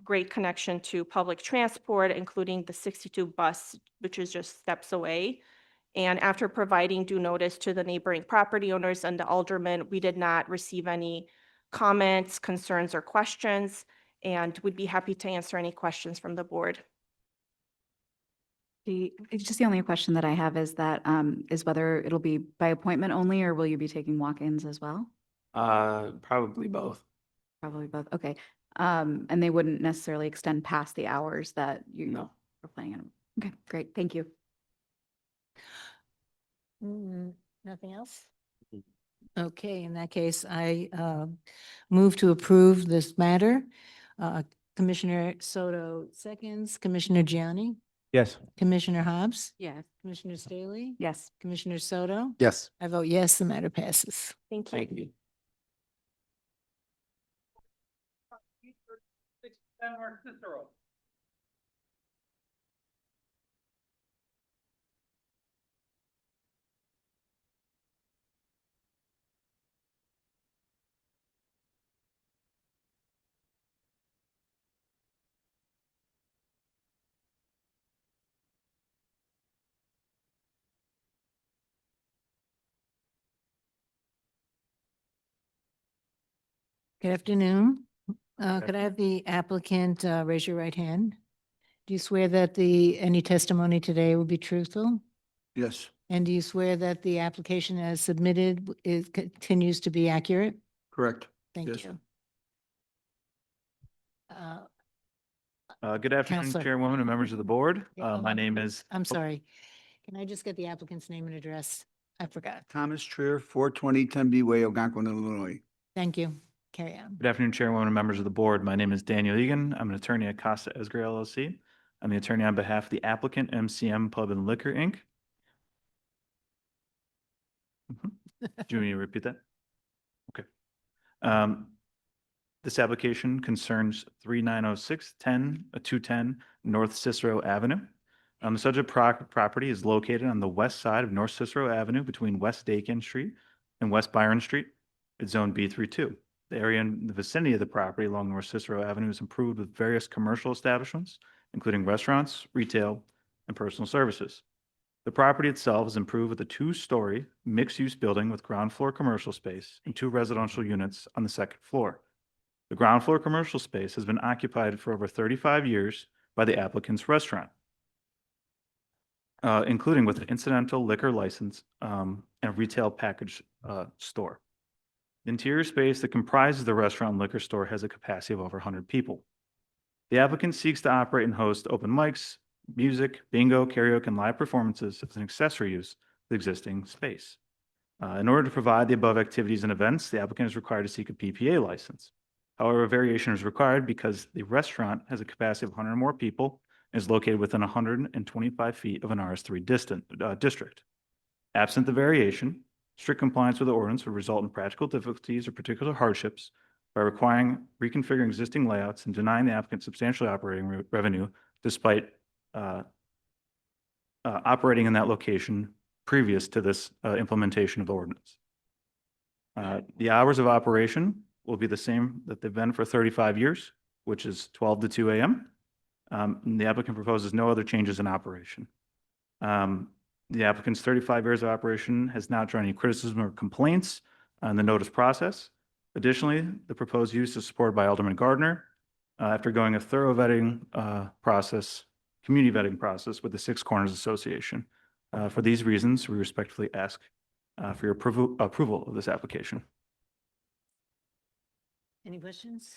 great connection to public transport, including the 62 bus, which is just steps away. And after providing due notice to the neighboring property owners and the aldermen, we did not receive any comments, concerns, or questions, and we'd be happy to answer any questions from the board. It's just the only question that I have is that, is whether it'll be by appointment only, or will you be taking walk-ins as well? Probably both. Probably both, okay. And they wouldn't necessarily extend past the hours that you No. were planning on. Okay, great, thank you. Nothing else? Okay, in that case, I move to approve this matter. Commissioner Soto seconds, Commissioner Gianni, Yes. Commissioner Hobbs, Yes. Commissioner Staley, Yes. Commissioner Soto. Yes. I vote yes, the matter passes. Thank you. Thank you. Good afternoon. Could I have the applicant raise your right hand? Do you swear that any testimony today will be truthful? Yes. And do you swear that the application as submitted continues to be accurate? Correct. Thank Yes. you. Good afternoon, Counselor. Chairwoman and members of the board. Yeah, hold My on. name is. I'm sorry. Can I just get the applicant's name and address? I forgot. Thomas Trier, 420 Tenby Way, Algonquin, Illinois. Thank you. Carry on. Good afternoon, Chairwoman and members of the board. My name is Daniel Egan. I'm an attorney at Costa Esgre LLC. I'm the attorney on behalf of the applicant, MCM Pub and Liquor, Inc. Do you want me to repeat that? Okay. This application concerns 210 North Cicero Avenue. The subject property is located on the west side of North Cicero Avenue between West Dakin Street and West Byron Street. It's zone B32. The area in the vicinity of the property along North Cicero Avenue is improved with various commercial establishments, including restaurants, retail, and personal services. The property itself is improved with a 2-story mixed-use building with ground floor commercial space and 2 residential units on the second floor. The ground floor commercial space has been occupied for over 35 years by the applicant's restaurant, including with an incidental liquor license and a retail package store. The interior space that comprises the restaurant and liquor store has a capacity of over 100 people. The applicant seeks to operate and host open mics, music, bingo, karaoke, and live performances as an accessory use of the existing space. In order to provide the above activities and events, the applicant is required to seek a PPA license. However, a variation is required because the restaurant has a capacity of 100 or more people and is located within 125 feet of an RS3 district. Absent the variation, strict compliance with the ordinance would result in practical difficulties or particular hardships by requiring reconfiguring existing layouts and denying the applicant substantial operating revenue despite operating in that location previous to this implementation of the ordinance. The hours of operation will be the same that they've been for 35 years, which is 12 to 2 a.m. And the applicant proposes no other changes in operation. The applicant's 35 years of operation has not drawn any criticism or complaints on the notice process. Additionally, the proposed use is supported by Alderman Gardner after going a thorough vetting process, community vetting process with the Six Corners Association. For these reasons, we respectfully ask for your approval of this application. Any questions?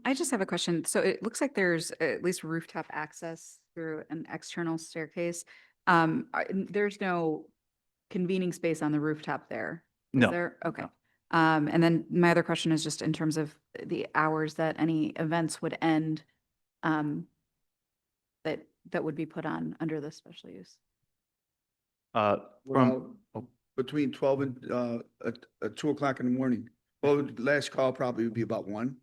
I just have a question. So it looks like there's at least rooftop access through an external staircase. There's no convening space on the rooftop there? Is No. there? Okay. No. And then my other question is just in terms of the hours that any events would end, that would be put on under the special use. From, between 12 and 2 o'clock in the morning. Well, the last call probably would be about 1.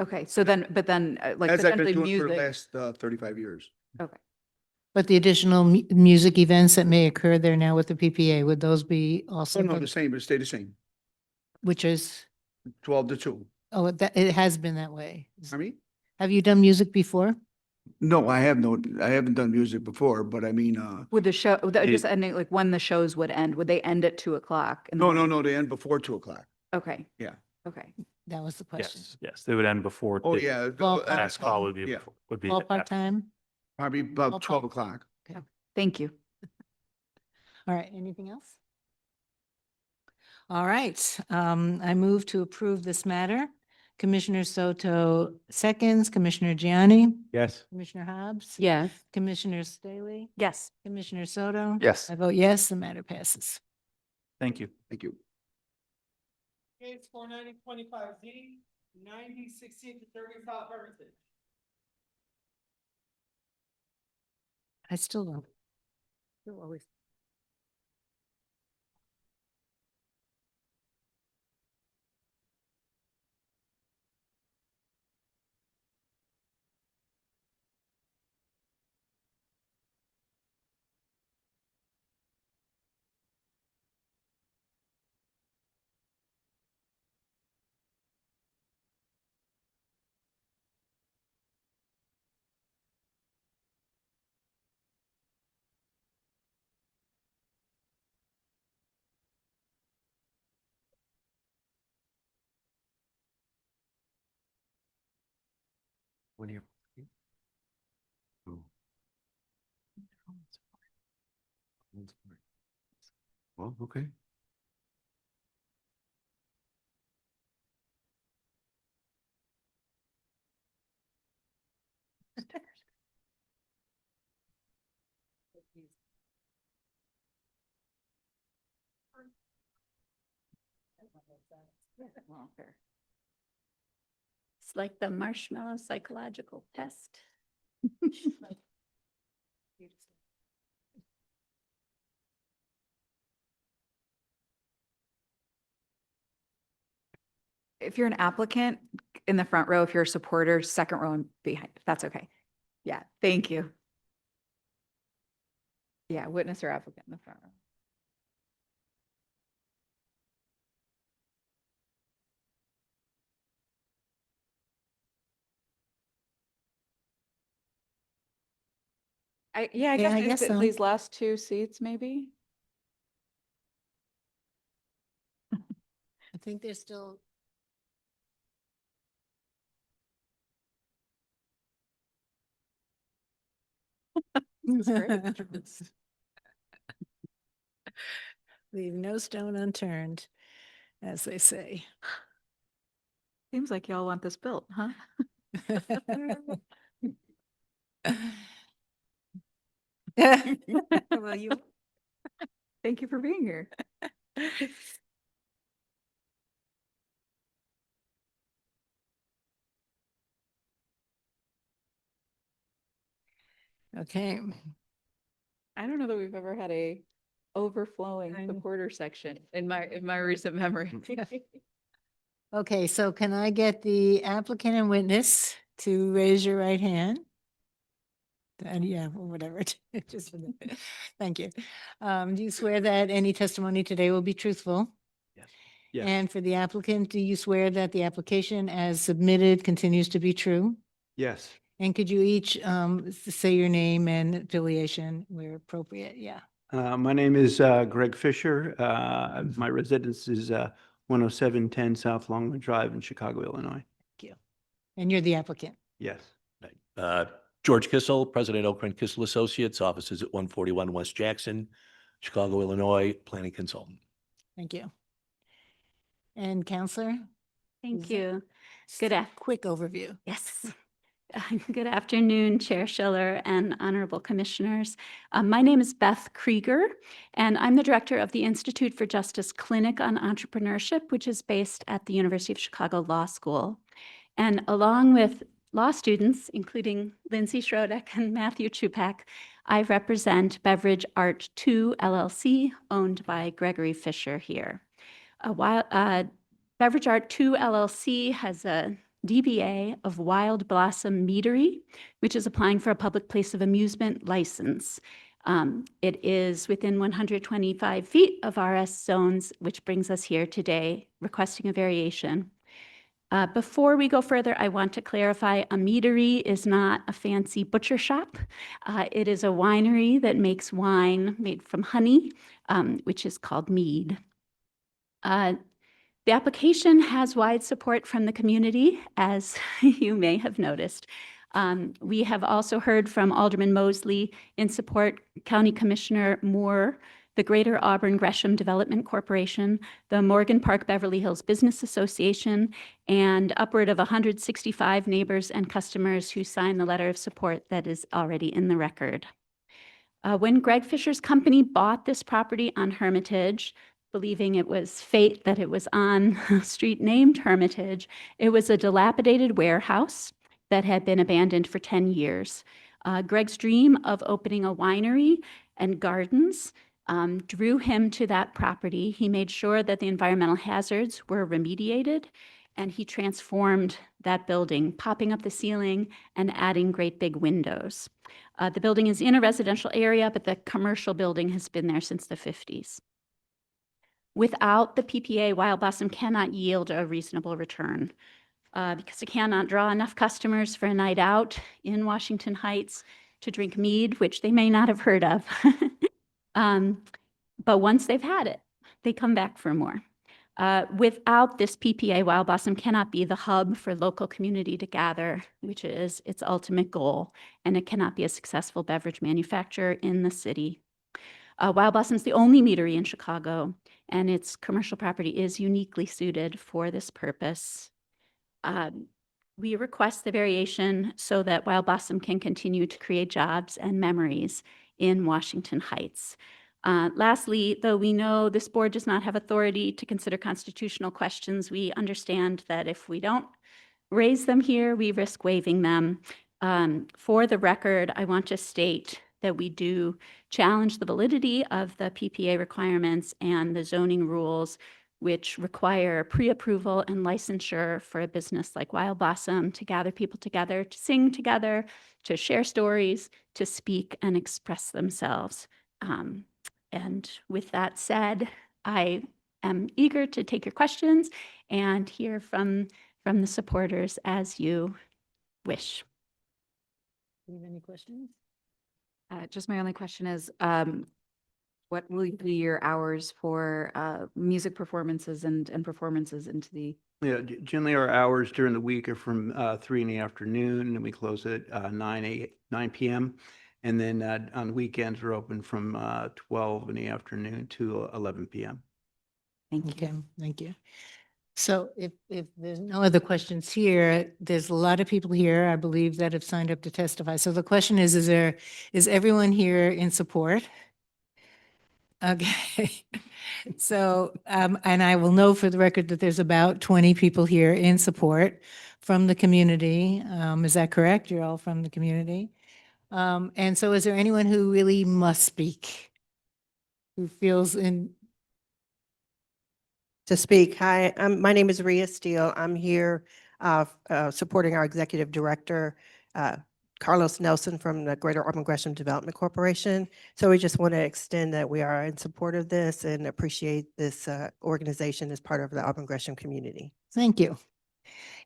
Okay, so then, but then like As I've been potentially doing for the music. last 35 years. Okay. But the additional music events that may occur there now with the PPA, would those be also, Oh, no, the same, but stay the same, which is, 12 to 2. oh, that, it has been that way. I mean, Have you done music before? no, I haven't done music before, but I mean, Would the show, just It- ending, like when the shows would end, would they end at 2 o'clock? in the no, morning? they end before 2 o'clock. Okay, Yeah. okay. That was the question. Yes, they would end before. Oh, the yeah. Ballpark. Last call would be, Yeah. would be. Ballpark after. time? Probably about Ballpark. 12 o'clock. Thank you. All right, anything else? All right, I move to approve this matter. Commissioner Soto seconds, Commissioner Gianni, Yes. Commissioner Hobbs. Yes. Commissioner Staley, Yes. Commissioner Soto. Yes. I vote yes, the matter passes. Thank you. Thank you. Case 49025Z, 9016 to 30 South Heritage. I still don't. Still always. When you're. Well, okay. It's like the marshmallow psychological test. If you're an applicant in the front row, if you're a supporter, second row and behind, if that's okay. Yeah, thank you. Yeah, witness or applicant in the front row. I Yeah, I guess so. these last 2 seats, maybe? I think there's still. Leave no stone unturned, as they say. Seems like y'all want this built, huh? Well, you. Thank you for being here. Okay. I don't know that we've ever had a overflowing supporter section in my recent memory. Okay, so can I get the applicant and witness to raise your right hand? And yeah, or whatever, just, for the- thank you. Do you swear that any testimony today will be truthful? Yes. And for the applicant, do you swear that the application as submitted continues to be true? Yes. And could you each say your name and affiliation where appropriate? Yeah. My name is Greg Fisher. My residence is 10710 South Longwood Drive in Chicago, Illinois. Thank you. And you're the applicant? Yes. George Kissel, President Okren Kissel Associates, offices at 141 West Jackson, Chicago, Illinois, planning consultant. Thank you. And Counselor? Thank you. Good af- Quick overview. Yes. Good afternoon, Chair Schiller and honorable commissioners. My name is Beth Krieger, and I'm the director of the Institute for Justice Clinic on Entrepreneurship, which is based at the University of Chicago Law School. And along with law students, including Lindsay Schrodek and Matthew Chupak, I represent Beverage Art 2 LLC, owned by Gregory Fisher here. Beverage Art 2 LLC has a DBA of Wild Blossom Meadery, which is applying for a public place of amusement license. It is within 125 feet of RS zones, which brings us here today requesting a variation. Before we go further, I want to clarify a meadery is not a fancy butcher shop. It is a winery that makes wine made from honey, which is called mead. The application has wide support from the community, as you may have noticed. We have also heard from Alderman Mosley in support, County Commissioner Moore, the Greater Auburn Gresham Development Corporation, the Morgan Park Beverly Hills Business Association, and upward of 165 neighbors and customers who signed the letter of support that is already in the record. When Greg Fisher's company bought this property on Hermitage, believing it was fate that it was on a street named Hermitage, it was a dilapidated warehouse that had been abandoned for 10 years. Greg's dream of opening a winery and gardens drew him to that property. He made sure that the environmental hazards were remediated, and he transformed that building, popping up the ceiling and adding great big windows. The building is in a residential area, but the commercial building has been there since the 50s. Without the PPA, Wild Blossom cannot yield a reasonable return because it cannot draw enough customers for a night out in Washington Heights to drink mead, which they may not have heard of. But once they've had it, they come back for more. Without this PPA, Wild Blossom cannot be the hub for local community to gather, which is its ultimate goal, and it cannot be a successful beverage manufacturer in the city. Wild Blossom is the only meadery in Chicago, and its commercial property is uniquely suited for this purpose. We request the variation so that Wild Blossom can continue to create jobs and memories in Washington Heights. Lastly, though we know this board does not have authority to consider constitutional questions, we understand that if we don't raise them here, we risk waiving them. For the record, I want to state that we do challenge the validity of the PPA requirements and the zoning rules, which require pre-approval and licensure for a business like Wild Blossom to gather people together, to sing together, to share stories, to speak and express themselves. And with that said, I am eager to take your questions and hear from the supporters as you wish. Do you have any questions? Just my only question is, what will be your hours for music performances and performances into the? Yeah, generally our hours during the week are from 3 in the afternoon, and we close at 9 p.m. And then on weekends, we're open from 12 in the afternoon to 11 p.m. Thank you. Okay, thank you. So if there's no other questions here, there's a lot of people here, I believe, that have signed up to testify. So the question is everyone here in support? Okay. So, and I will know for the record that there's about 20 people here in support from the community. Is that correct? You're all from the community? And so is there anyone who really must speak? Who feels in? To speak. Hi, my name is Rhea Steele. I'm here supporting our executive director, Carlos Nelson from the Greater Auburn Gresham Development Corporation. So we just want to extend that we are in support of this and appreciate this organization as part of the Auburn Gresham community. Thank you.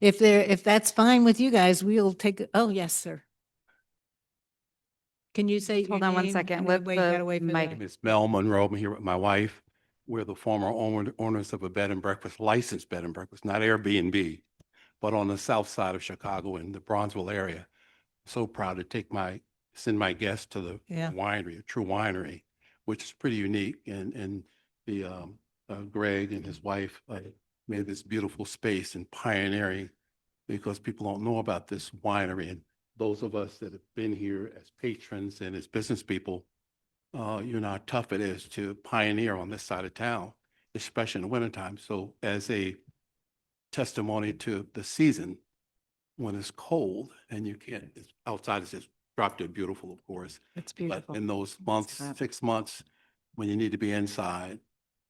If that's fine with you guys, we'll take, oh, yes, sir. Can you say? Hold your on one name second. and Let then you gotta wait for mic. that. It's Mel Monroe. I'm here with my wife. We're the former owners of a bed and breakfast, licensed bed and breakfast, not Airbnb, but on the south side of Chicago in the Bronzeville area. So proud to send my guests to the winery, a true winery, which is pretty unique. And the Greg and his wife made this beautiful space and pioneering, because people don't know about this winery. And those of us that have been here as patrons and as business people, you know how tough it is to pioneer on this side of town, especially in the wintertime. So as a testimony to the season, when it's cold and you can't, it's outside, it's just drop dead beautiful, of course. It's But beautiful. in those months, 6 months, when you need to be inside,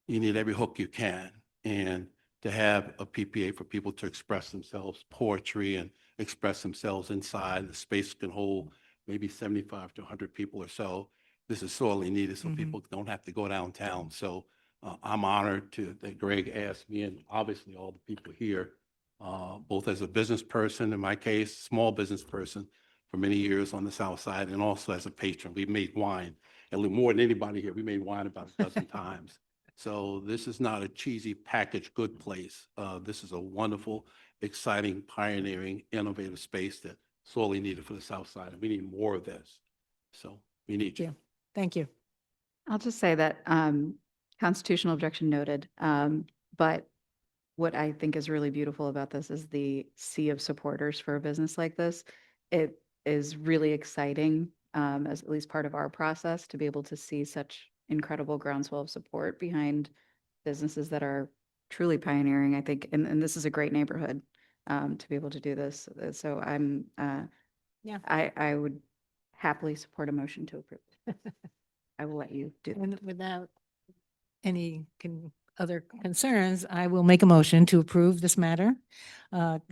you need every hook you can. And to have a PPA for people to express themselves, poetry and express themselves inside, the space can hold maybe 75 to 100 people or so. This is sorely needed so people don't have to go downtown. So I'm honored that Greg asked me and obviously all the people here, both as a business person, in my case, small business person for many years on the south side, and also as a patron. We made wine, and more than anybody here, we made wine about a dozen times. So this is not a cheesy packaged good place. This is a wonderful, exciting, pioneering, innovative space that sorely needed for the south side, and we need more of this. So we need you. Thank you. I'll just say that constitutional objection noted. But what I think is really beautiful about this is the sea of supporters for a business like this. It is really exciting, as at least part of our process, to be able to see such incredible groundswell of support behind businesses that are truly pioneering, I think. And this is a great neighborhood to be able to do this. So I would happily support a motion to approve. I will let you do that. And without any other concerns, I will make a motion to approve this matter.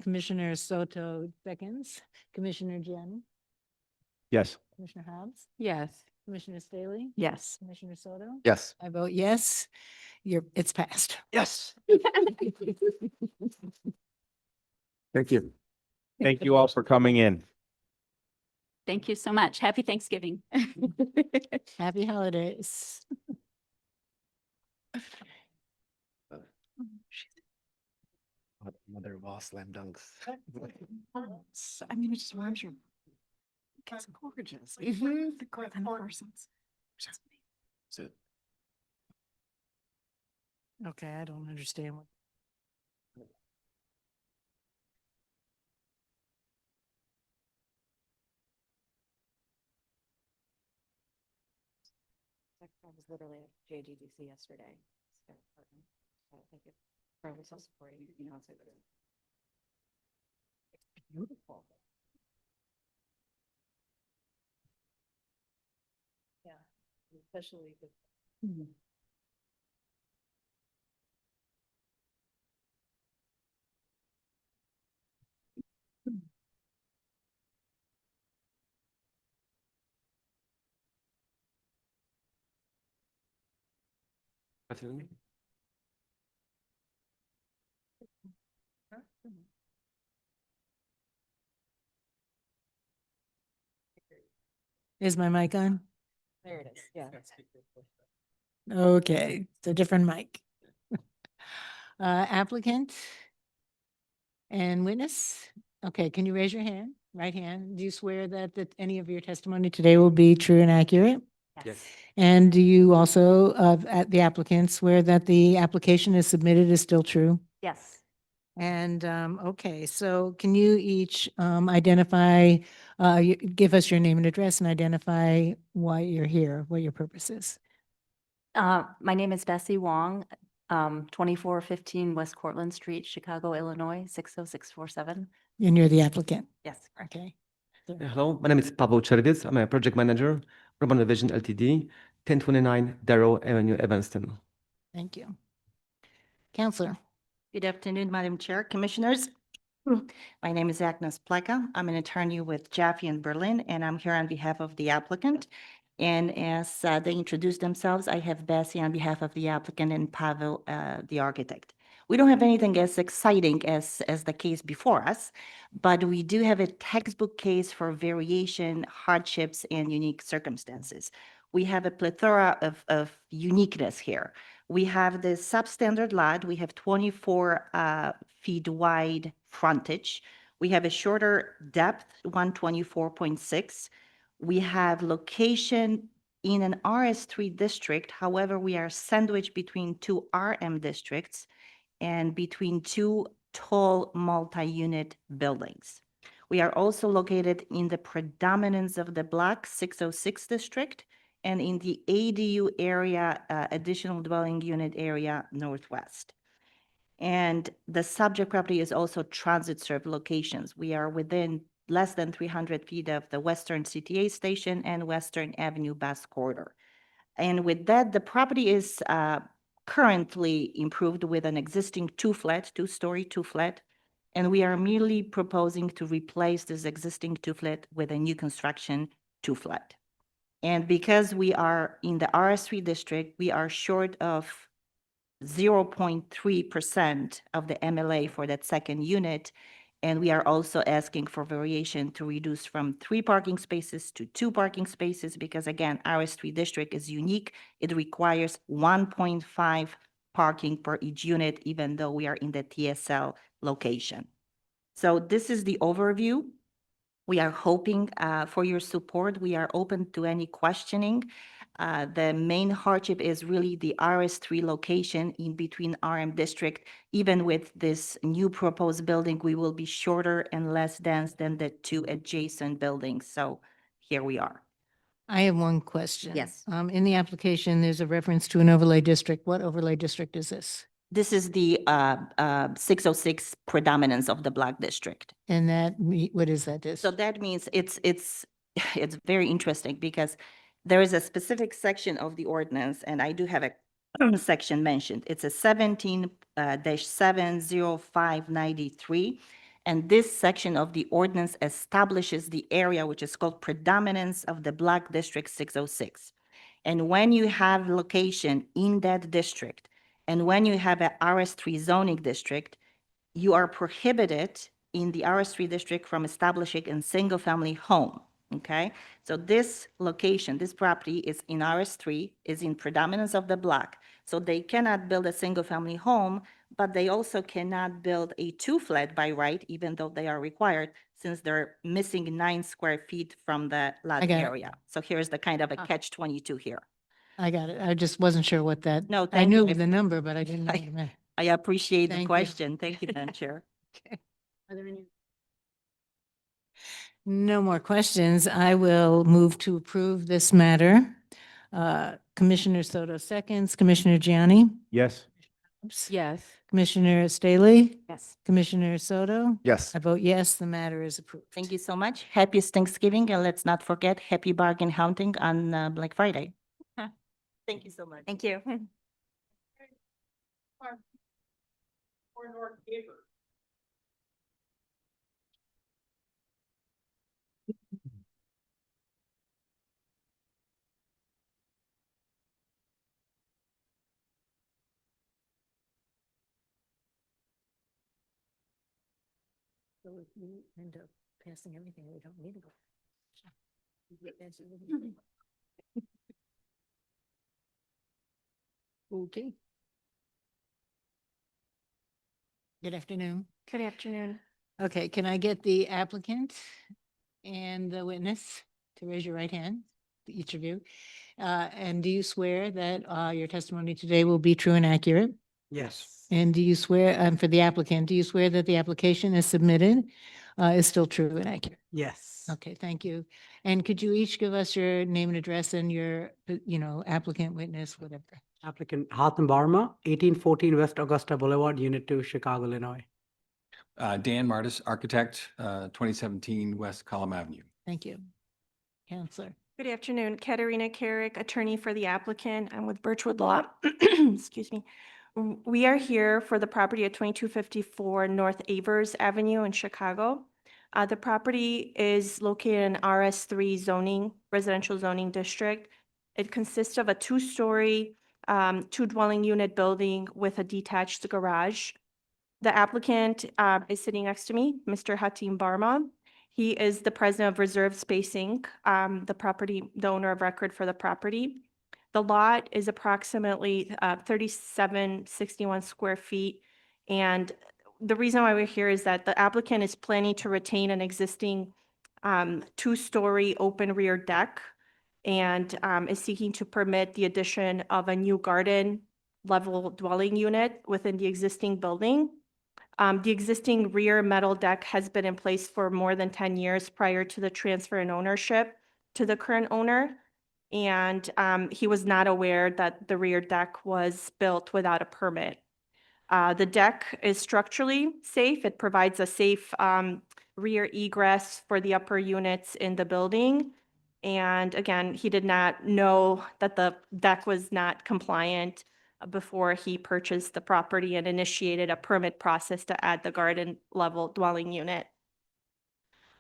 Commissioner Soto seconds, Commissioner Gianni, Yes. Commissioner Hobbs, Yes. Commissioner Staley, Yes. Commissioner Soto. Yes. I vote yes. It's passed. Yes. Thank you. Thank you all for coming in. Thank you so much. Happy Thanksgiving. Happy holidays. Mother of all slam dunks. I mean, it just warms your. It's gorgeous. The persons. So Okay, I don't understand what. I was literally at JGDC yesterday. So I think it's probably so supporting, you know, it's Beautiful. Yeah, especially the. Is my mic on? there it is, yeah. Okay, it's a different mic. Applicant and witness. Okay, can you raise your hand, right hand? Do you swear that any of your testimony today will be true and accurate? Yes. And do you also, at the applicant, swear that the application is submitted is still true? Yes. And, okay, so can you each identify, give us your name and address and identify why you're here, what your purpose is? My name is Bessie Wong, 2415 West Cortlandt Street, Chicago, Illinois, 60647. And you're the applicant? Yes, correct. Okay. Hello, my name is Pavel Chervic. I'm a project manager, Urban Division Ltd., 1029 Darrow Avenue, Evanston. Thank you. Counselor. Good afternoon, Madam Chair, Commissioners. My name is Agnes Pleka. I'm an attorney with Jaffe and Berlin, and I'm here on behalf of the applicant. And as they introduce themselves, I have Bessie on behalf of the applicant and Pavel, the architect. We don't have anything as exciting as the case before us, but we do have a textbook case for variation, hardships, and unique circumstances. We have a plethora of uniqueness here. We have the substandard lot. We have 24 feet wide frontage. We have a shorter depth, 124.6. We have location in an RS3 district. However, we are sandwiched between two RM districts and between two tall multi-unit buildings. We are also located in the predominance of the Block 606 district and in the ADU area, additional dwelling unit area northwest. And the subject property is also transit served locations. We are within less than 300 feet of the Western CTA station and Western Avenue bus corridor. And with that, the property is currently improved with an existing two-story two-flat. And we are merely proposing to replace this existing two-flat with a new construction two-flat. And because we are in the RS3 district, we are short of 0.3% of the MLA for that second unit. And we are also asking for variation to reduce from 3 parking spaces to 2 parking spaces because again, RS3 district is unique. It requires 1.5 parking per each unit, even though we are in the TSL location. So this is the overview. We are hoping for your support. We are open to any questioning. The main hardship is really the RS3 location in between RM district. Even with this new proposed building, we will be shorter and less dense than the 2 adjacent buildings. So here we are. I have one question. Yes. In the application, there's a reference to an overlay district. What overlay district is this? This is the 606 predominance of the Black district. And what is that? So that means it's it's very interesting because there is a specific section of the ordinance, and I do have a section mentioned. It's a 17-70593. And this section of the ordinance establishes the area which is called predominance of the Black District 606. And when you have location in that district, and when you have a RS3 zoning district, you are prohibited in the RS3 district from establishing a single-family home, okay? So this location, this property is in RS3, is in predominance of the Black. So they cannot build a single-family home, but they also cannot build a two-flat by right, even though they are required, since they're missing 9 square feet from the lot I got it. area. So here's the kind of a catch-22 here. I got it. I just wasn't sure what that. No, I thank knew you. the number, but I didn't know what it meant. I appreciate the Thank you. question. Thank you, Madam Chair. Are there any? No more questions. I will move to approve this matter. Commissioner Soto seconds, Commissioner Gianni, Yes. Yes. Commissioner Staley, Yes. Commissioner Soto. Yes. I vote yes, the matter is approved. Thank you so much. Happiest Thanksgiving, and let's not forget happy bargain hunting on Black Friday. Thank you so much. Thank you. So if we end up passing everything, we don't need to go. Okay. Good afternoon. Good afternoon. Okay, can I get the applicant and the witness to raise your right hand, each of you? And do you swear that your testimony today will be true and accurate? Yes. And do you swear, for the applicant, do you swear that the application is submitted is still true and accurate? Yes. Okay, thank you. And could you each give us your name and address and your, applicant, witness, whatever? Applicant Hatem Barma, 1814 West Augusta Boulevard, Unit 2, Chicago, Illinois. Dan Martis, architect, 2017 West Column Avenue. Thank you. Counselor. Good afternoon. Katerina Carrick, attorney for the applicant. I'm with Birchwood Law. Excuse me. We are here for the property at 2254 North Avers Avenue in Chicago. The property is located in RS3 zoning, residential zoning district. It consists of a 2-story, 2-dwelling unit building with a detached garage. The applicant is sitting next to me, Mr. Hatem Barma. He is the president of Reserve Space Inc., the owner of record for the property. The lot is approximately 3761 square feet. And the reason why we're here is that the applicant is planning to retain an existing 2-story open rear deck and is seeking to permit the addition of a new garden level dwelling unit within the existing building. The existing rear metal deck has been in place for more than 10 years prior to the transfer in ownership to the current owner. And he was not aware that the rear deck was built without a permit. The deck is structurally safe. It provides a safe rear egress for the upper units in the building. And again, he did not know that the deck was not compliant before he purchased the property and initiated a permit process to add the garden level dwelling unit.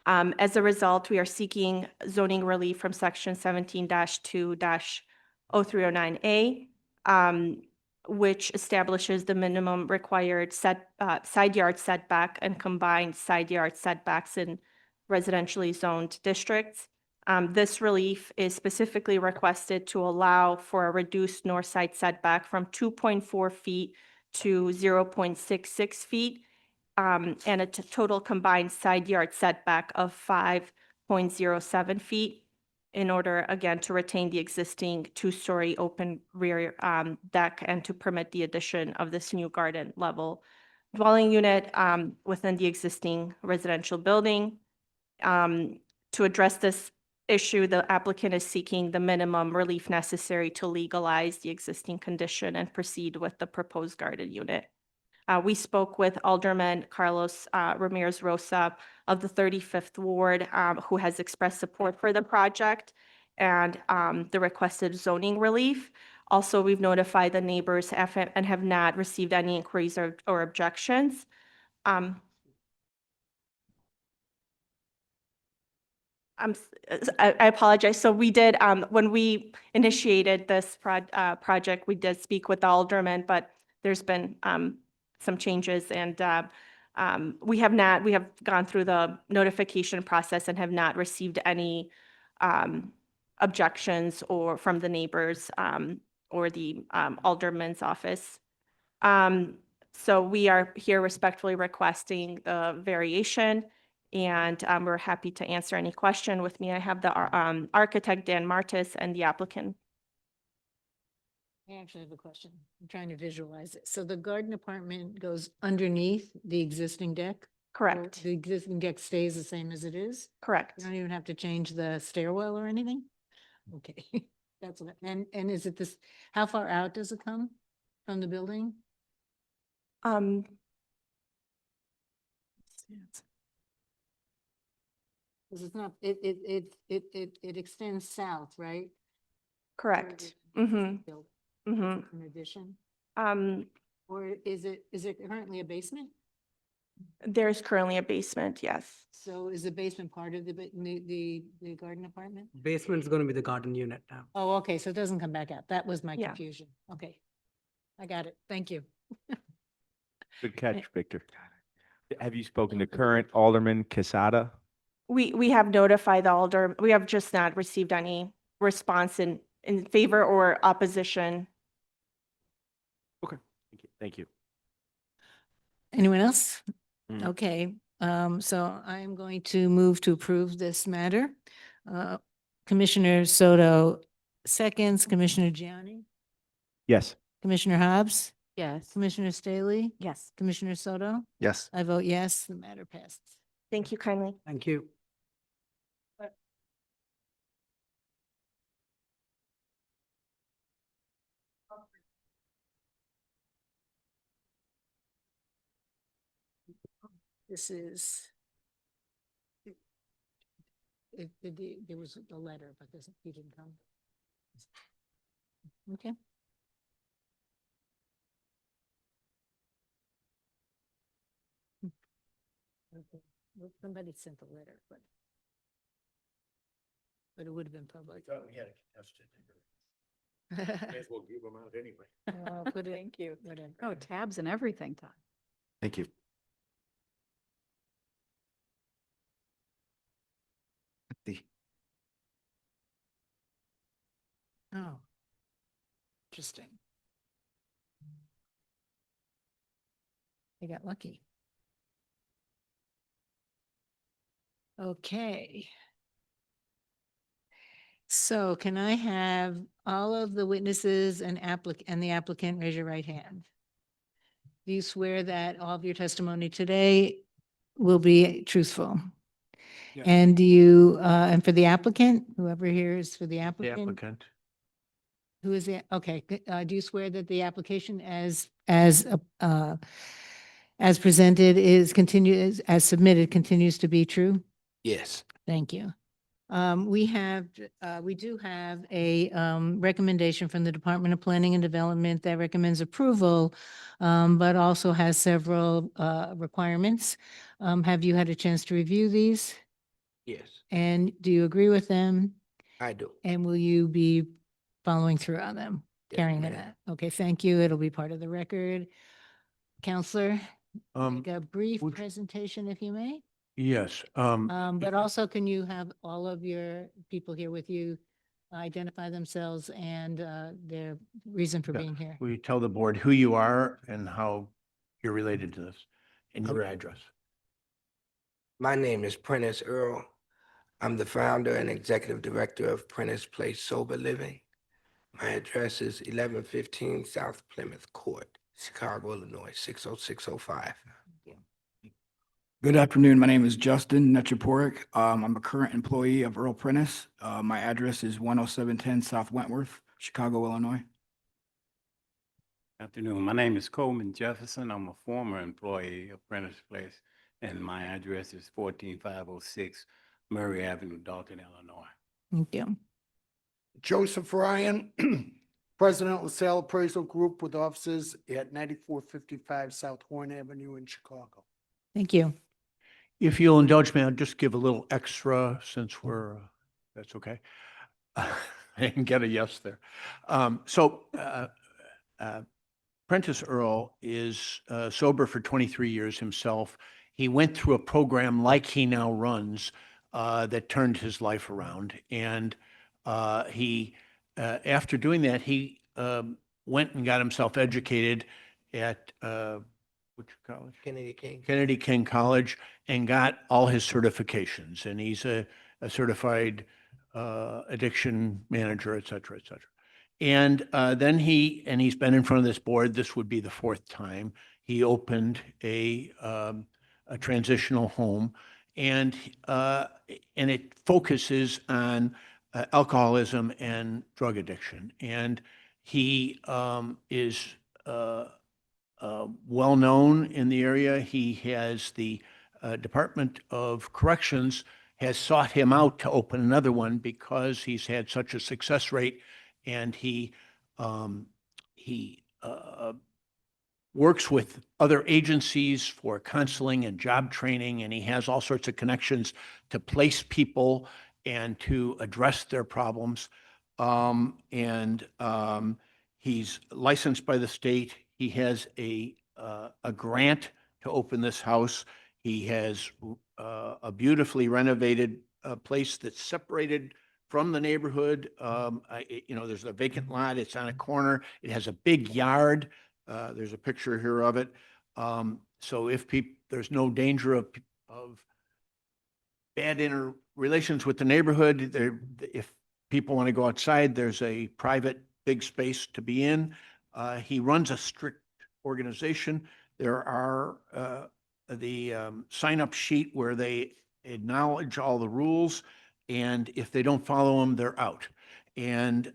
As a result, we are seeking zoning relief from section 17-2-0309A, which establishes the minimum required side yard setback and combined side yard setbacks in residentially zoned districts. This relief is specifically requested to allow for a reduced north side setback from 2.4 feet to 0.66 feet, and a total combined side yard setback of 5.07 feet in order, again, to retain the existing two-story open rear deck and to permit the addition of this new garden level dwelling unit within the existing residential building. To address this issue, the applicant is seeking the minimum relief necessary to legalize the existing condition and proceed with the proposed garden unit. We spoke with Alderman Carlos Ramirez Rosa of the 35th Ward, who has expressed support for the project and the requested zoning relief. Also, we've notified the neighbors and have not received any inquiries or objections. I apologize. So we did, when we initiated this project, we did speak with the alderman, but there's been some changes and we have gone through the notification process and have not received any objections or from the neighbors or the alderman's office. So we are here respectfully requesting the variation, and we're happy to answer any question. With me, I have the architect, Dan Martis, and the applicant. I actually have a question. I'm trying to visualize it. So the garden apartment goes underneath the existing deck? Or Correct. the existing deck stays the same as it is? Correct. You don't even have to change the stairwell or anything? Okay, that's what, and is it this, how far out does it come from the building? Because it's not, it extends south, right? Correct. Mm-hmm. In addition, Um, or is it currently a basement? there's currently a basement, yes. So is the basement part of the garden apartment? Basement's going to be the garden unit now. Oh, okay, so it doesn't come back out. That was my Yeah. confusion. Okay. I got it. Thank you. Good catch, Victor. Have you spoken to current Alderman Quesada? We have notified the alder, we have just not received any response in favor or opposition. Okay, thank you. Anyone else? Mm. Okay, so I'm going to move to approve this matter. Commissioner Soto seconds, Commissioner Gianni, Yes. Commissioner Hobbs, Yes. Commissioner Staley, Yes. Commissioner Soto. Yes. I vote yes, the matter passes. Thank you kindly. Thank you. This is. There was a letter, but he didn't come. Okay. Okay. Well, somebody sent a letter, but it would have been public. We had a contested. May as well give them out anyway. Thank you. Whatever. Oh, tabs and everything, Todd. Thank you. Oh. Interesting. I got lucky. Okay. So can I have all of the witnesses and the applicant raise your right hand? Do you swear that all of your testimony today will be truthful? Yes. And do you, and for the applicant, whoever here is for the The applicant? applicant. Who is it? Okay, do you swear that the application as presented as submitted continues to be true? Yes. Thank you. We do have a recommendation from the Department of Planning and Development that recommends approval, but also has several requirements. Have you had a chance to review these? Yes, And do you agree with them? I do. And will you be following through on them, Yes, carrying it ma'am. out? Okay, thank you. It'll be part of the record. Counselor, Um, make a brief would you- presentation if you may. yes, But also, can you have all of your people here with you identify themselves and their reason for Yeah. being here? will you tell the board who you are and how you're related to this and your address? My name is Prentice Earl. I'm the founder and executive director of Prentice Place Sober Living. My address is 1115 South Plymouth Court, Chicago, Illinois, 60605. Good afternoon. My name is Justin Nechaporik. I'm a current employee of Earl Prentice. My address is 10710 South Wentworth, Chicago, Illinois. Afternoon. My name is Coleman Jefferson. I'm a former employee of Prentice Place, and my address is 14506 Murray Avenue, Dalton, Illinois. Thank you. Joseph Ryan, President LaSalle Appraisal Group with offices at 9455 South Horn Avenue in Chicago. Thank you. If you'll indulge me, I'll just give a little extra since that's okay. I didn't get a yes there. Prentice Earl is sober for 23 years himself. He went through a program like he now runs that turned his life around. And after doing that, he went and got himself educated at which college? Kennedy King. Kennedy King College, and got all his certifications. And he's a certified addiction manager, et cetera, et cetera. And then he's been in front of this board. This would be the fourth time. He opened a transitional home, and it focuses on alcoholism and drug addiction. And he is well known in the area. He has the Department of Corrections has sought him out to open another one because he's had such a success rate, and he works with other agencies for counseling and job training, and he has all sorts of connections to place people and to address their problems. He's licensed by the state. He has a grant to open this house. He has a beautifully renovated place that's separated from the neighborhood. There's a vacant lot. It's on a corner. It has a big yard. There's a picture here of it. So if there's no danger of bad interrelations with the neighborhood, if people want to go outside, there's a private big space to be in. He runs a strict organization. There are the sign-up sheet where they acknowledge all the rules, and if they don't follow them, they're out. And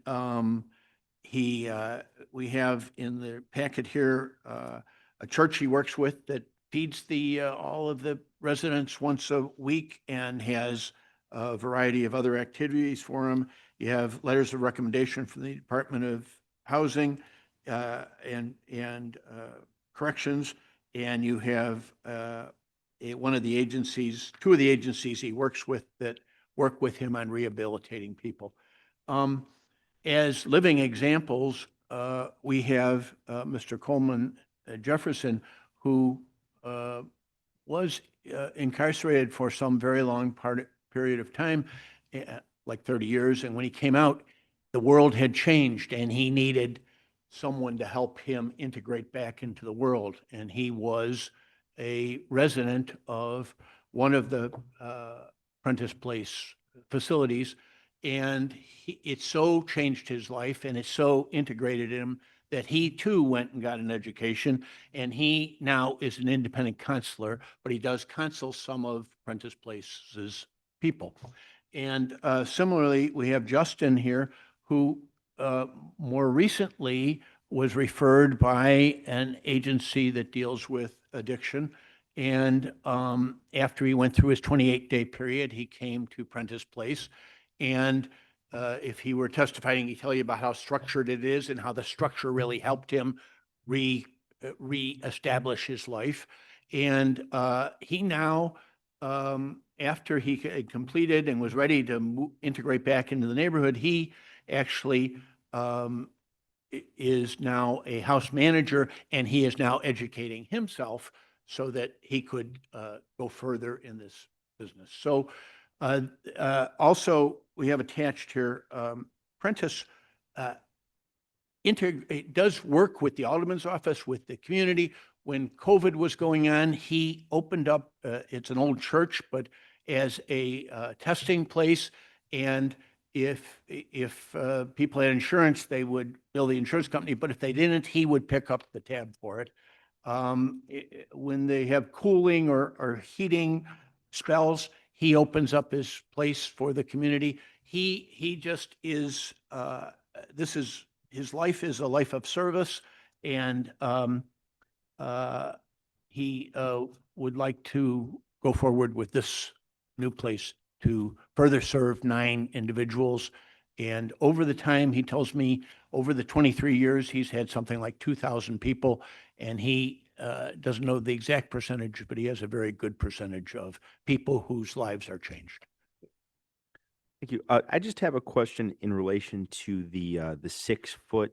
we have in the packet here a church he works with that feeds all of the residents once a week and has a variety of other activities for them. You have letters of recommendation from the Department of Housing and Corrections, and you have one of the agencies, two of the agencies he works with that work with him on rehabilitating people. As living examples, we have Mr. Coleman Jefferson, who was incarcerated for some very long period of time, like 30 years. And when he came out, the world had changed and he needed someone to help him integrate back into the world. And he was a resident of one of the Prentice Place facilities. And it so changed his life and it so integrated him that he too went and got an education. And he now is an independent counselor, but he does counsel some of Prentice Place's people. And similarly, we have Justin here, who more recently was referred by an agency that deals with addiction. And after he went through his 28-day period, he came to Prentice Place. And if he were testifying, he'd tell you about how structured it is and how the structure really helped him reestablish his life. And he now, after he had completed and was ready to integrate back into the neighborhood, he actually is now a house manager, and he is now educating himself so that he could go further in this business. So also, we have attached here, Prentice it does work with the Alderman's office, with the community. When COVID was going on, he opened up, it's an old church, but as a testing place. And if people had insurance, they would bill the insurance company, but if they didn't, he would pick up the tab for it. When they have cooling or heating spells, he opens up his place for the community. He just is, his life is a life of service, and he would like to go forward with this new place to further serve 9 individuals. And over the time, he tells me, over the 23 years, he's had something like 2,000 people, and he doesn't know the exact percentage, but he has a very good percentage of people whose lives are changed. Thank you. I just have a question in relation to the 6-foot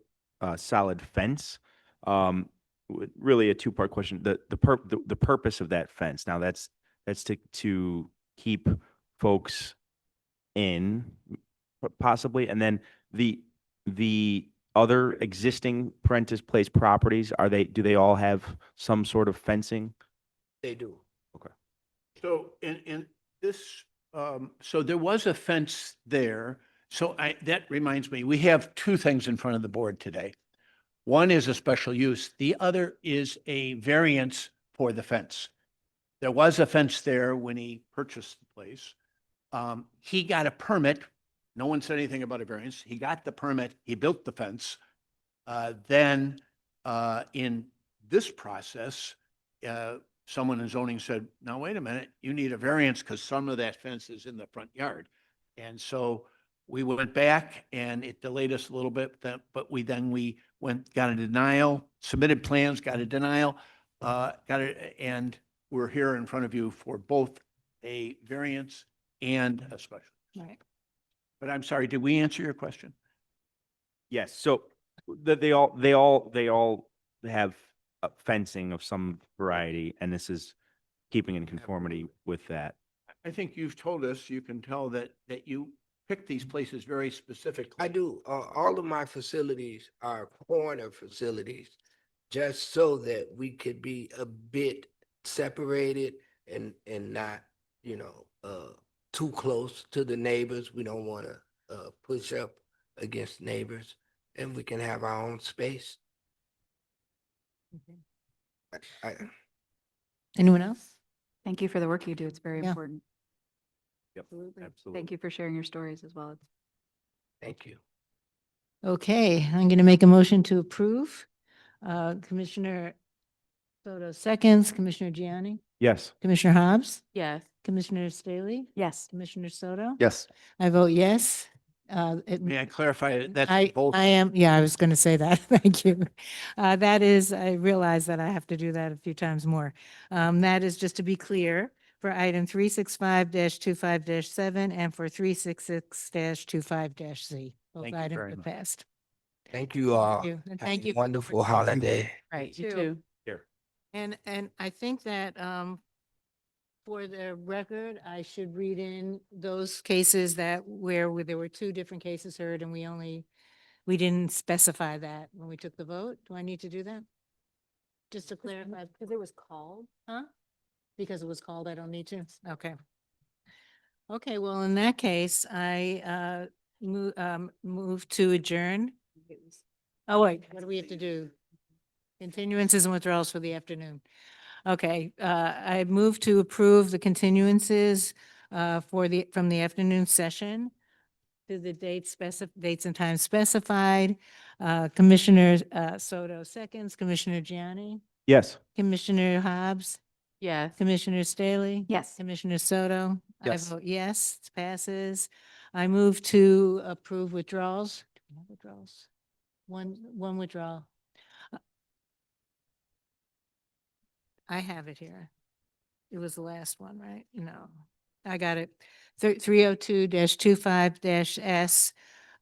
solid fence. Really a two-part question. The purpose of that fence. Now that's to keep folks in, possibly, and then the other existing Prentice Place properties, do they all have some sort of fencing? They do. Okay. So in this, so there was a fence there. So that reminds me, we have 2 things in front of the board today. One is a special use. The other is a variance for the fence. There was a fence there when he purchased the place. He got a permit. No one said anything about a variance. He got the permit. He built the fence. Then in this process, someone in zoning said, now, wait a minute, you need a variance because some of that fence is in the front yard. And so we went back, and it delayed us a little bit, but we got a denial, submitted plans, got a denial, and we're here in front of you for both a variance and a special. Right. But I'm sorry, did we answer your question? Yes. So they all have fencing of some variety, and this is keeping in conformity with that. I think you've told us, you can tell that you pick these places very specifically. I do. All of my facilities are corner facilities, just so that we could be a bit separated and not, too close to the neighbors. We don't want to push up against neighbors, and we can have our own space. Anyone else? Thank you for the work you do. It's very Yeah. important. Yep. Absolutely. Thank you for sharing your stories as well. Thank you. Okay, I'm going to make a motion to approve. Commissioner Soto seconds, Commissioner Gianni, Yes. Commissioner Hobbs, Yes. Commissioner Staley, Yes. Commissioner Soto. Yes. I vote yes. May I clarify? That's I both. am, yeah, I was going to say that. Thank you. That is, I realize that I have to do that a few times more. That is, just to be clear, for item 365-25-7 and for 366-25-Z. Both Thank you items very have much. passed. Thank you all. Thank you. And Have thank a you. wonderful holiday. Right. You You too. too. Here. And I think that for the record, I should read in those cases that where there were 2 different cases heard and we didn't specify that when we took the vote. Do I need to do that? Just to clarify, Because it was called. huh? Because it was called, I don't need to? Okay. Okay, well, in that case, I move to adjourn. Oh, wait, what do we have to do? Continuances and withdrawals for the afternoon. Okay, I move to approve the continuances from the afternoon session to the dates and times specified. Commissioner Soto seconds, Commissioner Gianni, Yes. Commissioner Hobbs, Yes. Commissioner Staley. Yes. Commissioner Soto. Yes. I vote yes, it passes. I move to approve withdrawals. Do we have withdrawals? One withdrawal. I have it here. It was the last one, right? No, I got it. 302-25-S.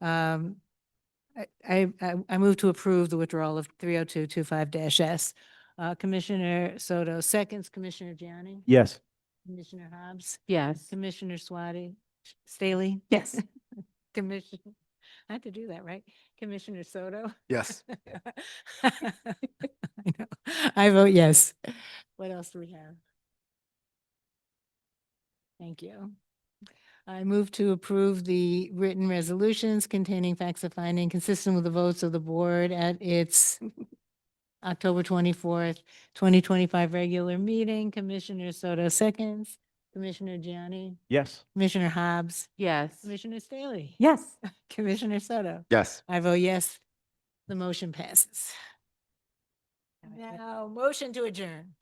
I move to approve the withdrawal of 302-25-S. Commissioner Soto seconds, Commissioner Gianni, Yes. Commissioner Hobbs, Yes. Commissioner Staley. Yes. Commissioner, I had to do that, right? Commissioner Soto. Yes. I know. I vote yes. What else do we have? Thank you. I move to approve the written resolutions containing facts of finding consistent with the votes of the board at its October 24th, 2025 regular meeting. Commissioner Soto seconds, Commissioner Gianni, Yes. Commissioner Hobbs, Yes. Commissioner Staley. Yes. Commissioner Soto. Yes. I vote yes. The motion passes. Now, motion to adjourn.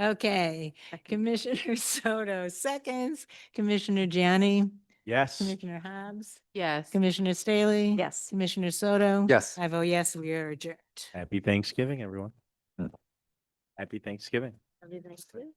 Okay, Commissioner Soto seconds, Commissioner Gianni, Yes. Commissioner Hobbs, Yes. Commissioner Staley. Yes. Commissioner Soto. Yes. I vote yes, we are adjourned. Happy Thanksgiving, everyone. Happy Thanksgiving. Happy Thanksgiving.